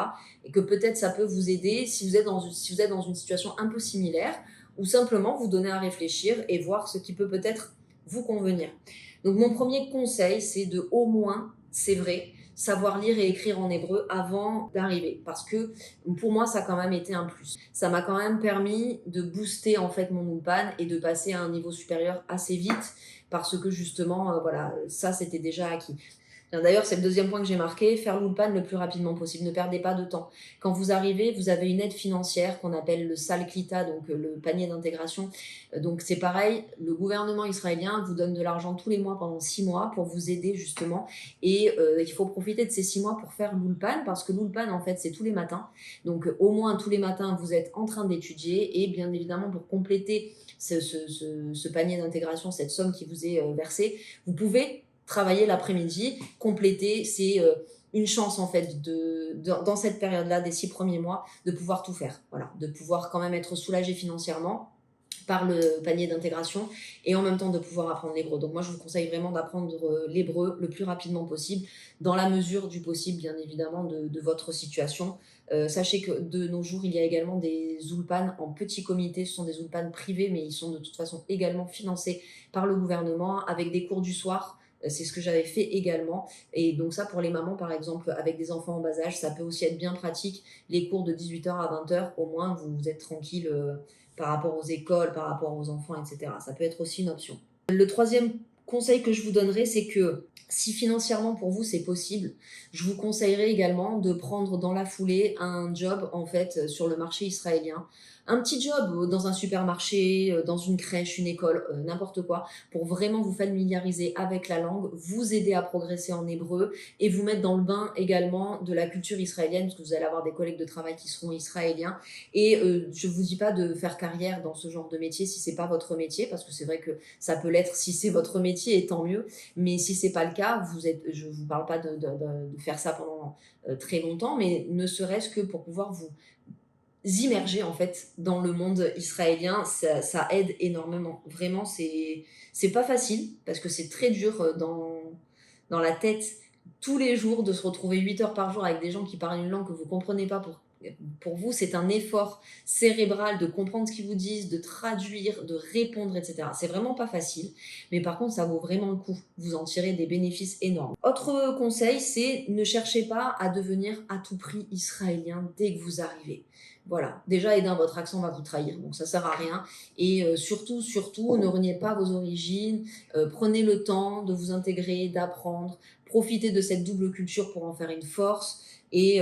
Et que peut-être ça peut vous aider si vous êtes dans une situation un peu similaire ou simplement vous donner à réfléchir et voir ce qui peut peut-être vous convenir. Donc, mon premier conseil, c'est de au moins, c'est vrai, savoir lire et écrire en hébreu avant d'arriver. Parce que pour moi, ça a quand même été un plus. Ça m'a quand même permis de booster en fait mon ulpan et de passer à un niveau supérieur assez vite parce que justement, voilà, ça c'était déjà acquis. D'ailleurs, c'est le deuxième point que j'ai marqué, faire l'ulpan le plus rapidement possible. Ne perdez pas de temps. Quand vous arrivez, vous avez une aide financière qu'on appelle le sal klita, donc le panier d'intégration. Donc c'est pareil, le gouvernement israélien vous donne de l'argent tous les mois pendant 6 mois pour vous aider justement. Et il faut profiter de ces 6 mois pour faire l'ulpan, parce que l'ulpan, en fait, c'est tous les matins. Donc au moins tous les matins, vous êtes en train d'étudier. Et bien évidemment, pour compléter ce panier d'intégration, cette somme qui vous est versée, vous pouvez travailler l'après-midi, compléter, c'est une chance en fait dans cette période-là, des 6 premiers mois, de pouvoir tout faire. Voilà, de pouvoir quand même être soulagé financièrement par le panier d'intégration et en même temps de pouvoir apprendre l'hébreu. Donc moi, je vous conseille vraiment d'apprendre l'hébreu le plus rapidement possible, dans la mesure du possible, bien évidemment, de votre situation. Sachez que de nos jours, il y a également des ulpans en petit comité. Ce sont des ulpans privés, mais ils sont de toute façon également financés par le gouvernement avec des cours du soir. C'est ce que j'avais fait également. Et donc ça, pour les mamans, par exemple, avec des enfants en bas âge, ça peut aussi être bien pratique. Les cours de 18h à 20h, au moins, vous êtes tranquille par rapport aux écoles, par rapport aux enfants, etc. Ça peut être aussi une option. Le troisième conseil que je vous donnerai, c'est que si financièrement pour vous c'est possible, je vous conseillerais également de prendre dans la foulée un job en fait sur le marché israélien. Un petit job dans un supermarché, dans une crèche, une école, n'importe quoi, pour vraiment vous familiariser avec la langue, vous aider à progresser en hébreu et vous mettre dans le bain également de la culture israélienne, parce que vous allez avoir des collègues de travail qui seront israéliens. Et je vous dis pas de faire carrière dans ce genre de métier si c'est pas votre métier, parce que c'est vrai que ça peut l'être si c'est votre métier, et tant mieux. Mais si c'est pas le cas, je vous parle pas de faire ça pendant très longtemps, mais ne serait-ce que pour pouvoir vous immerger en fait dans le monde israélien, ça aide énormément. Vraiment, c'est pas facile parce que c'est très dur dans la tête tous les jours de se retrouver 8 heures par jour avec des gens qui parlent une langue que vous comprenez pas. Pour vous, c'est un effort cérébral de comprendre ce qu'ils vous disent, de traduire, de répondre, etc. C'est vraiment pas facile, mais par contre, ça vaut vraiment le coup. Vous en tirez des bénéfices énormes. Autre conseil, c'est ne cherchez pas à devenir à tout prix israélien dès que vous arrivez. Voilà, déjà, votre accent va vous trahir, donc ça sert à rien. Et surtout, surtout, ne reniez pas vos origines, prenez le temps de vous intégrer, d'apprendre, profitez de cette double culture pour en faire une force. Et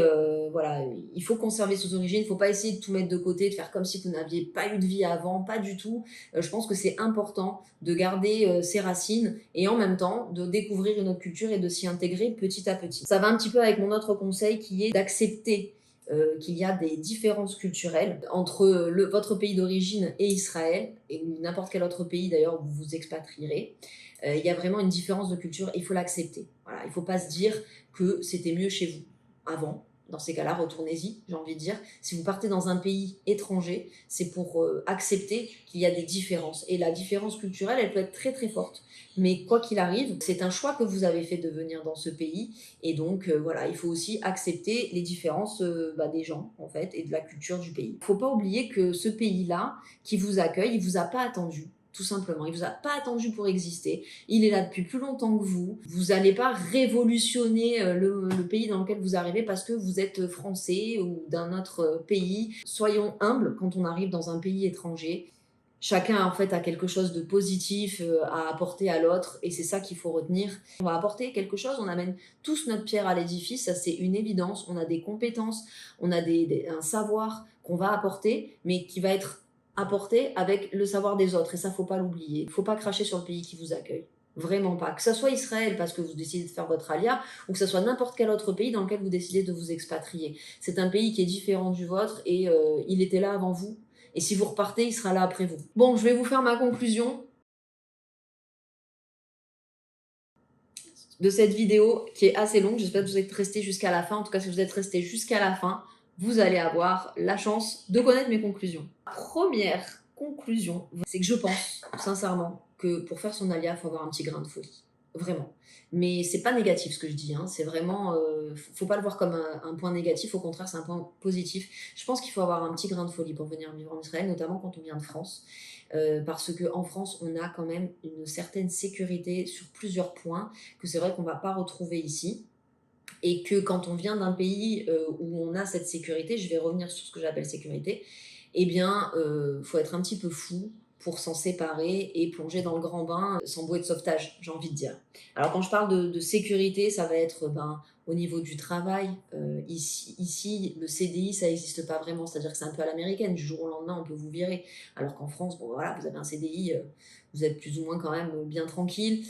voilà, il faut conserver ses origines, il ne faut pas essayer de tout mettre de côté, de faire comme si vous n'aviez pas eu de vie avant, pas du tout. Je pense que c'est important de garder ses racines et en même temps de découvrir une autre culture et de s'y intégrer petit à petit. Ça va un petit peu avec mon autre conseil qui est d'accepter qu'il y a des différences culturelles entre votre pays d'origine et Israël, et n'importe quel autre pays d'ailleurs où vous vous expatrierez. Il y a vraiment une différence de culture, il faut l'accepter. Voilà, il ne faut pas se dire que c'était mieux chez vous avant. Dans ces cas-là, retournez-y, j'ai envie de dire. Si vous partez dans un pays étranger, c'est pour accepter qu'il y a des différences. Et la différence culturelle, elle peut être très très forte. Mais quoi qu'il arrive, c'est un choix que vous avez fait de venir dans ce pays. Et donc, voilà, il faut aussi accepter les différences des gens, en fait, et de la culture du pays. Il ne faut pas oublier que ce pays-là, qui vous accueille, il ne vous a pas attendu. Tout simplement, il ne vous a pas attendu pour exister. Il est là depuis plus longtemps que vous. Vous n'allez pas révolutionner le pays dans lequel vous arrivez parce que vous êtes français ou d'un autre pays. Soyons humbles quand on arrive dans un pays étranger. Chacun en fait a quelque chose de positif à apporter à l'autre et c'est ça qu'il faut retenir. On va apporter quelque chose, on amène tous notre pierre à l'édifice, ça c'est une évidence. On a des compétences, on a un savoir qu'on va apporter, mais qui va être apporté avec le savoir des autres et ça faut pas l'oublier. Il faut pas cracher sur le pays qui vous accueille. Vraiment pas. Que ça soit Israël parce que vous décidez de faire votre alia ou que ça soit n'importe quel autre pays dans lequel vous décidez de vous expatrier. C'est un pays qui est différent du vôtre et il était là avant vous. Et si vous repartez, il sera là après vous. Bon, je vais vous faire ma conclusion. de cette vidéo qui est assez longue. J'espère que vous êtes restés jusqu'à la fin. En tout cas, si vous êtes restés jusqu'à la fin, vous allez avoir la chance de connaître mes conclusions. Première conclusion, c'est que je pense sincèrement que pour faire son alia, il faut avoir un petit grain de folie. Vraiment. Mais c'est pas négatif ce que je dis, hein. C'est vraiment, faut pas le voir comme un point négatif, au contraire c'est un point positif. Je pense qu'il faut avoir un petit grain de folie pour venir vivre en Israël, notamment quand on vient de France, parce qu'en France on a quand même une certaine sécurité sur plusieurs points que c'est vrai qu'on va pas retrouver ici. Et que quand on vient d'un pays où on a cette sécurité, je vais revenir sur ce que j'appelle sécurité, eh bien, faut être un petit peu fou pour s'en séparer et plonger dans le grand bain sans bouée de sauvetage, j'ai envie de dire. Alors quand je parle de sécurité, ça va être au niveau du travail. Ici, le CDI, ça n'existe pas vraiment, c'est-à-dire que c'est un peu à l'américaine, du jour au lendemain, on peut vous virer. Alors qu'en France, bon voilà, vous avez un CDI, vous êtes plus ou moins quand même bien tranquille.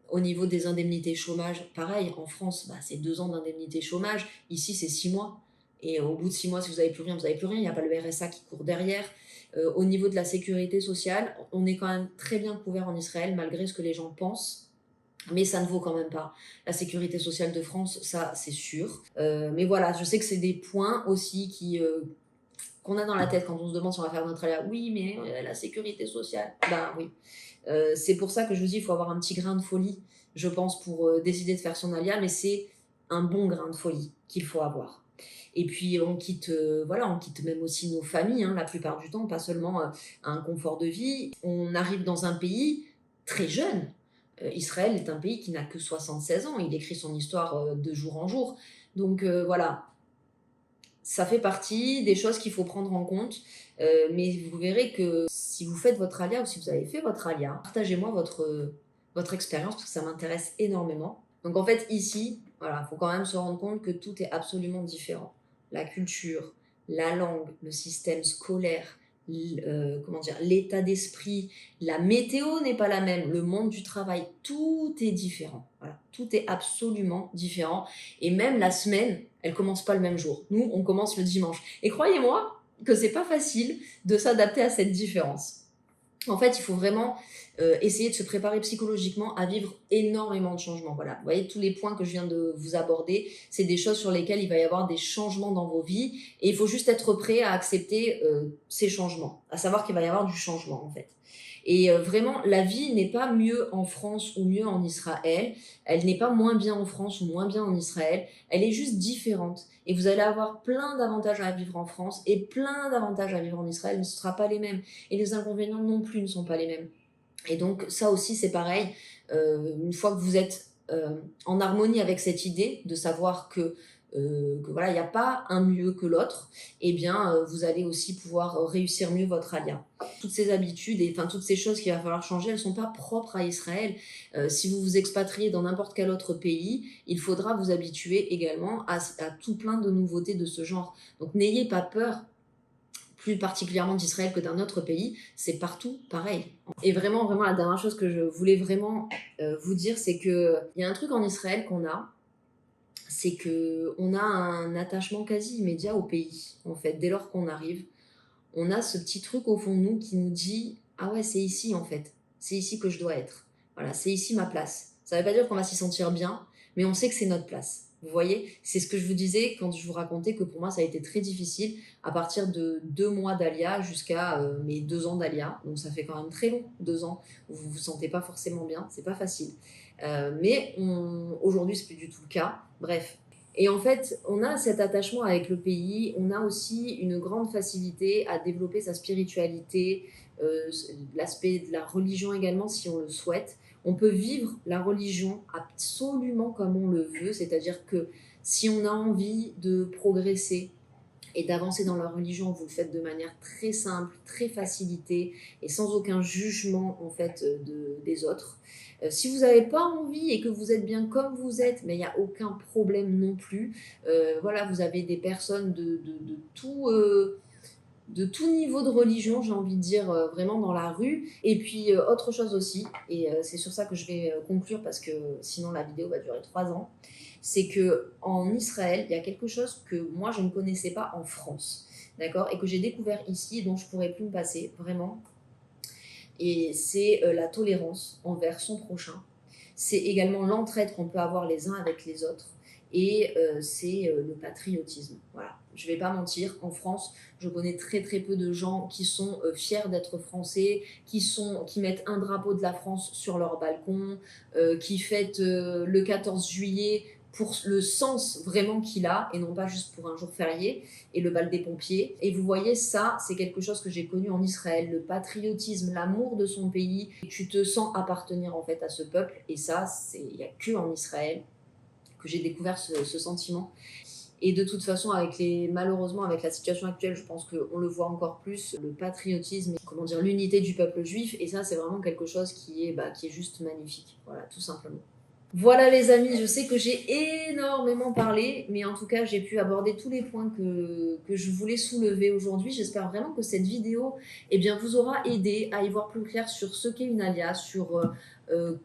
Au niveau des indemnités chômage, pareil, en France, c'est 2 ans d'indemnité chômage. Ici, c'est 6 mois. Et au bout de 6 mois, si vous n'avez plus rien, vous n'avez plus rien. Il n'y a pas le RSA qui court derrière. Au niveau de la sécurité sociale, on est quand même très bien couvert en Israël, malgré ce que les gens pensent. Mais ça ne vaut quand même pas la sécurité sociale de France, ça, c'est sûr. Mais voilà, je sais que c'est des points aussi qu'on a dans la tête quand on se demande si on va faire notre alia. Oui, mais la sécurité sociale, oui. C'est pour ça que je vous dis, il faut avoir un petit grain de folie, je pense, pour décider de faire son alia, mais c'est un bon grain de folie qu'il faut avoir. Et puis on quitte, on quitte même aussi nos familles, hein, la plupart du temps, pas seulement un confort de vie. On arrive dans un pays très jeune. Israël est un pays qui n'a que 76 ans, il écrit son histoire de jour en jour. Donc voilà, ça fait partie des choses qu'il faut prendre en compte. Mais vous verrez que si vous faites votre alia ou si vous avez fait votre alia, partagez-moi votre expérience parce que ça m'intéresse énormément. Donc en fait, ici, voilà, il faut quand même se rendre compte que tout est absolument différent. La culture, la langue, le système scolaire, l'état d'esprit, la météo n'est pas la même, le monde du travail, tout est différent. Voilà, tout est absolument différent. Et même la semaine, elle commence pas le même jour. Nous, on commence le dimanche. Et croyez-moi que c'est pas facile de s'adapter à cette différence. En fait, il faut vraiment essayer de se préparer psychologiquement à vivre énormément de changements. Voilà, vous voyez, tous les points que je viens de vous aborder, c'est des choses sur lesquelles il va y avoir des changements dans vos vies et il faut juste être prêt à accepter ces changements, à savoir qu'il va y avoir du changement en fait. Et vraiment, la vie n'est pas mieux en France ou mieux en Israël. Elle n'est pas moins bien en France ou moins bien en Israël. Elle est juste différente. Et vous allez avoir plein d'avantages à vivre en France et plein d'avantages à vivre en Israël, mais ce ne sera pas les mêmes. Et les inconvénients non plus ne sont pas les mêmes. Et donc ça aussi c'est pareil, une fois que vous êtes en harmonie avec cette idée de savoir que voilà, il n'y a pas un mieux que l'autre, eh bien vous allez aussi pouvoir réussir mieux votre alia. Toutes ces habitudes et toutes ces choses qu'il va falloir changer, elles ne sont pas propres à Israël. Si vous vous expatriez dans n'importe quel autre pays, il faudra vous habituer également à tout plein de nouveautés de ce genre. Donc n'ayez pas peur, plus particulièrement d'Israël que d'un autre pays, c'est partout pareil. Et vraiment, la dernière chose que je voulais vraiment vous dire, c'est qu'il y a un truc en Israël qu'on a, c'est qu'on a un attachement quasi immédiat au pays, en fait. Dès lors qu'on arrive, on a ce petit truc au fond de nous qui nous dit « Ah ouais, c'est ici, en fait. C'est ici que je dois être. Voilà, c'est ici ma place. » Ça ne veut pas dire qu'on va s'y sentir bien, mais on sait que c'est notre place. Vous voyez, c'est ce que je vous disais quand je vous racontais que pour moi, ça a été très difficile à partir de 2 mois d'alia jusqu'à mes 2 ans d'alia. Donc ça fait quand même très long, 2 ans, où vous ne vous sentez pas forcément bien, c'est pas facile. Mais aujourd'hui, c'est plus du tout le cas. Bref. Et en fait, on a cet attachement avec le pays, on a aussi une grande facilité à développer sa spiritualité, l'aspect de la religion également si on le souhaite. On peut vivre la religion absolument comme on le veut, c'est-à-dire que si on a envie de progresser et d'avancer dans la religion, vous le faites de manière très simple, très facilitée et sans aucun jugement en fait des autres. Si vous n'avez pas envie et que vous êtes bien comme vous êtes, mais il n'y a aucun problème non plus. Voilà, vous avez des personnes de tout niveau de religion, j'ai envie de dire, vraiment dans la rue. Et puis, autre chose aussi, et c'est sur ça que je vais conclure parce que sinon la vidéo va durer 3 ans, c'est qu'en Israël, il y a quelque chose que moi je ne connaissais pas en France, d'accord, et que j'ai découvert ici et dont je ne pourrais plus me passer, vraiment. Et c'est la tolérance envers son prochain. c'est également l'entraide qu'on peut avoir les uns avec les autres et c'est le patriotisme. Voilà. Je ne vais pas mentir, en France, je connais très très peu de gens qui sont fiers d'être français, qui mettent un drapeau de la France sur leur balcon, qui fêtent le 14 juillet pour le sens vraiment qu'il a et non pas juste pour un jour férié, et le bal des pompiers. Et vous voyez, ça, c'est quelque chose que j'ai connu en Israël, le patriotisme, l'amour de son pays. Tu te sens appartenir en fait à ce peuple, et ça, il n'y a que en Israël que j'ai découvert ce sentiment. Et de toute façon, malheureusement, avec la situation actuelle, je pense qu'on le voit encore plus, le patriotisme, comment dire, l'unité du peuple juif. Et ça, c'est vraiment quelque chose qui est juste magnifique. Voilà, tout simplement. Voilà les amis, je sais que j'ai énormément parlé, mais en tout cas j'ai pu aborder tous les points que je voulais soulever aujourd'hui. J'espère vraiment que cette vidéo vous aura aidé à y voir plus clair sur ce qu'est une alia, sur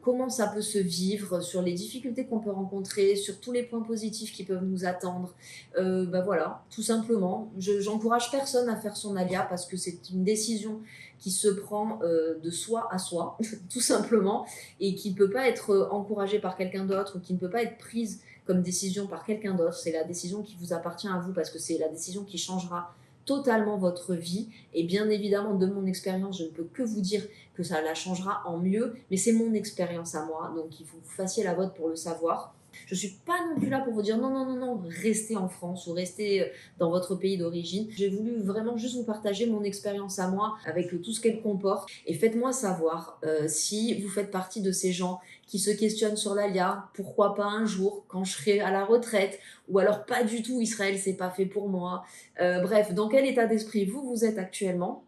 comment ça peut se vivre, sur les difficultés qu'on peut rencontrer, sur tous les points positifs qui peuvent nous attendre. Voilà, tout simplement. J'encourage personne à faire son alia parce que c'est une décision qui se prend de soi à soi, tout simplement, et qui ne peut pas être encouragée par quelqu'un d'autre, ou qui ne peut pas être prise comme décision par quelqu'un d'autre. C'est la décision qui vous appartient à vous, parce que c'est la décision qui changera totalement votre vie. Et bien évidemment, de mon expérience, je ne peux que vous dire que ça la changera en mieux, mais c'est mon expérience à moi, donc il faut que vous fassiez la vôtre pour le savoir. Je ne suis pas non plus là pour vous dire non, non, non, non, restez en France ou restez dans votre pays d'origine. J'ai voulu vraiment juste vous partager mon expérience à moi avec tout ce qu'elle comporte. Et faites-moi savoir si vous faites partie de ces gens qui se questionnent sur l'ALIA, pourquoi pas un jour, quand je serai à la retraite, ou alors pas du tout, Israël, c'est pas fait pour moi. Bref, dans quel état d'esprit vous êtes actuellement?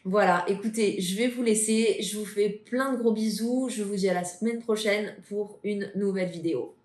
Voilà, écoutez, je vais vous laisser, je vous fais plein de gros bisous, je vous dis à la semaine prochaine pour une nouvelle vidéo.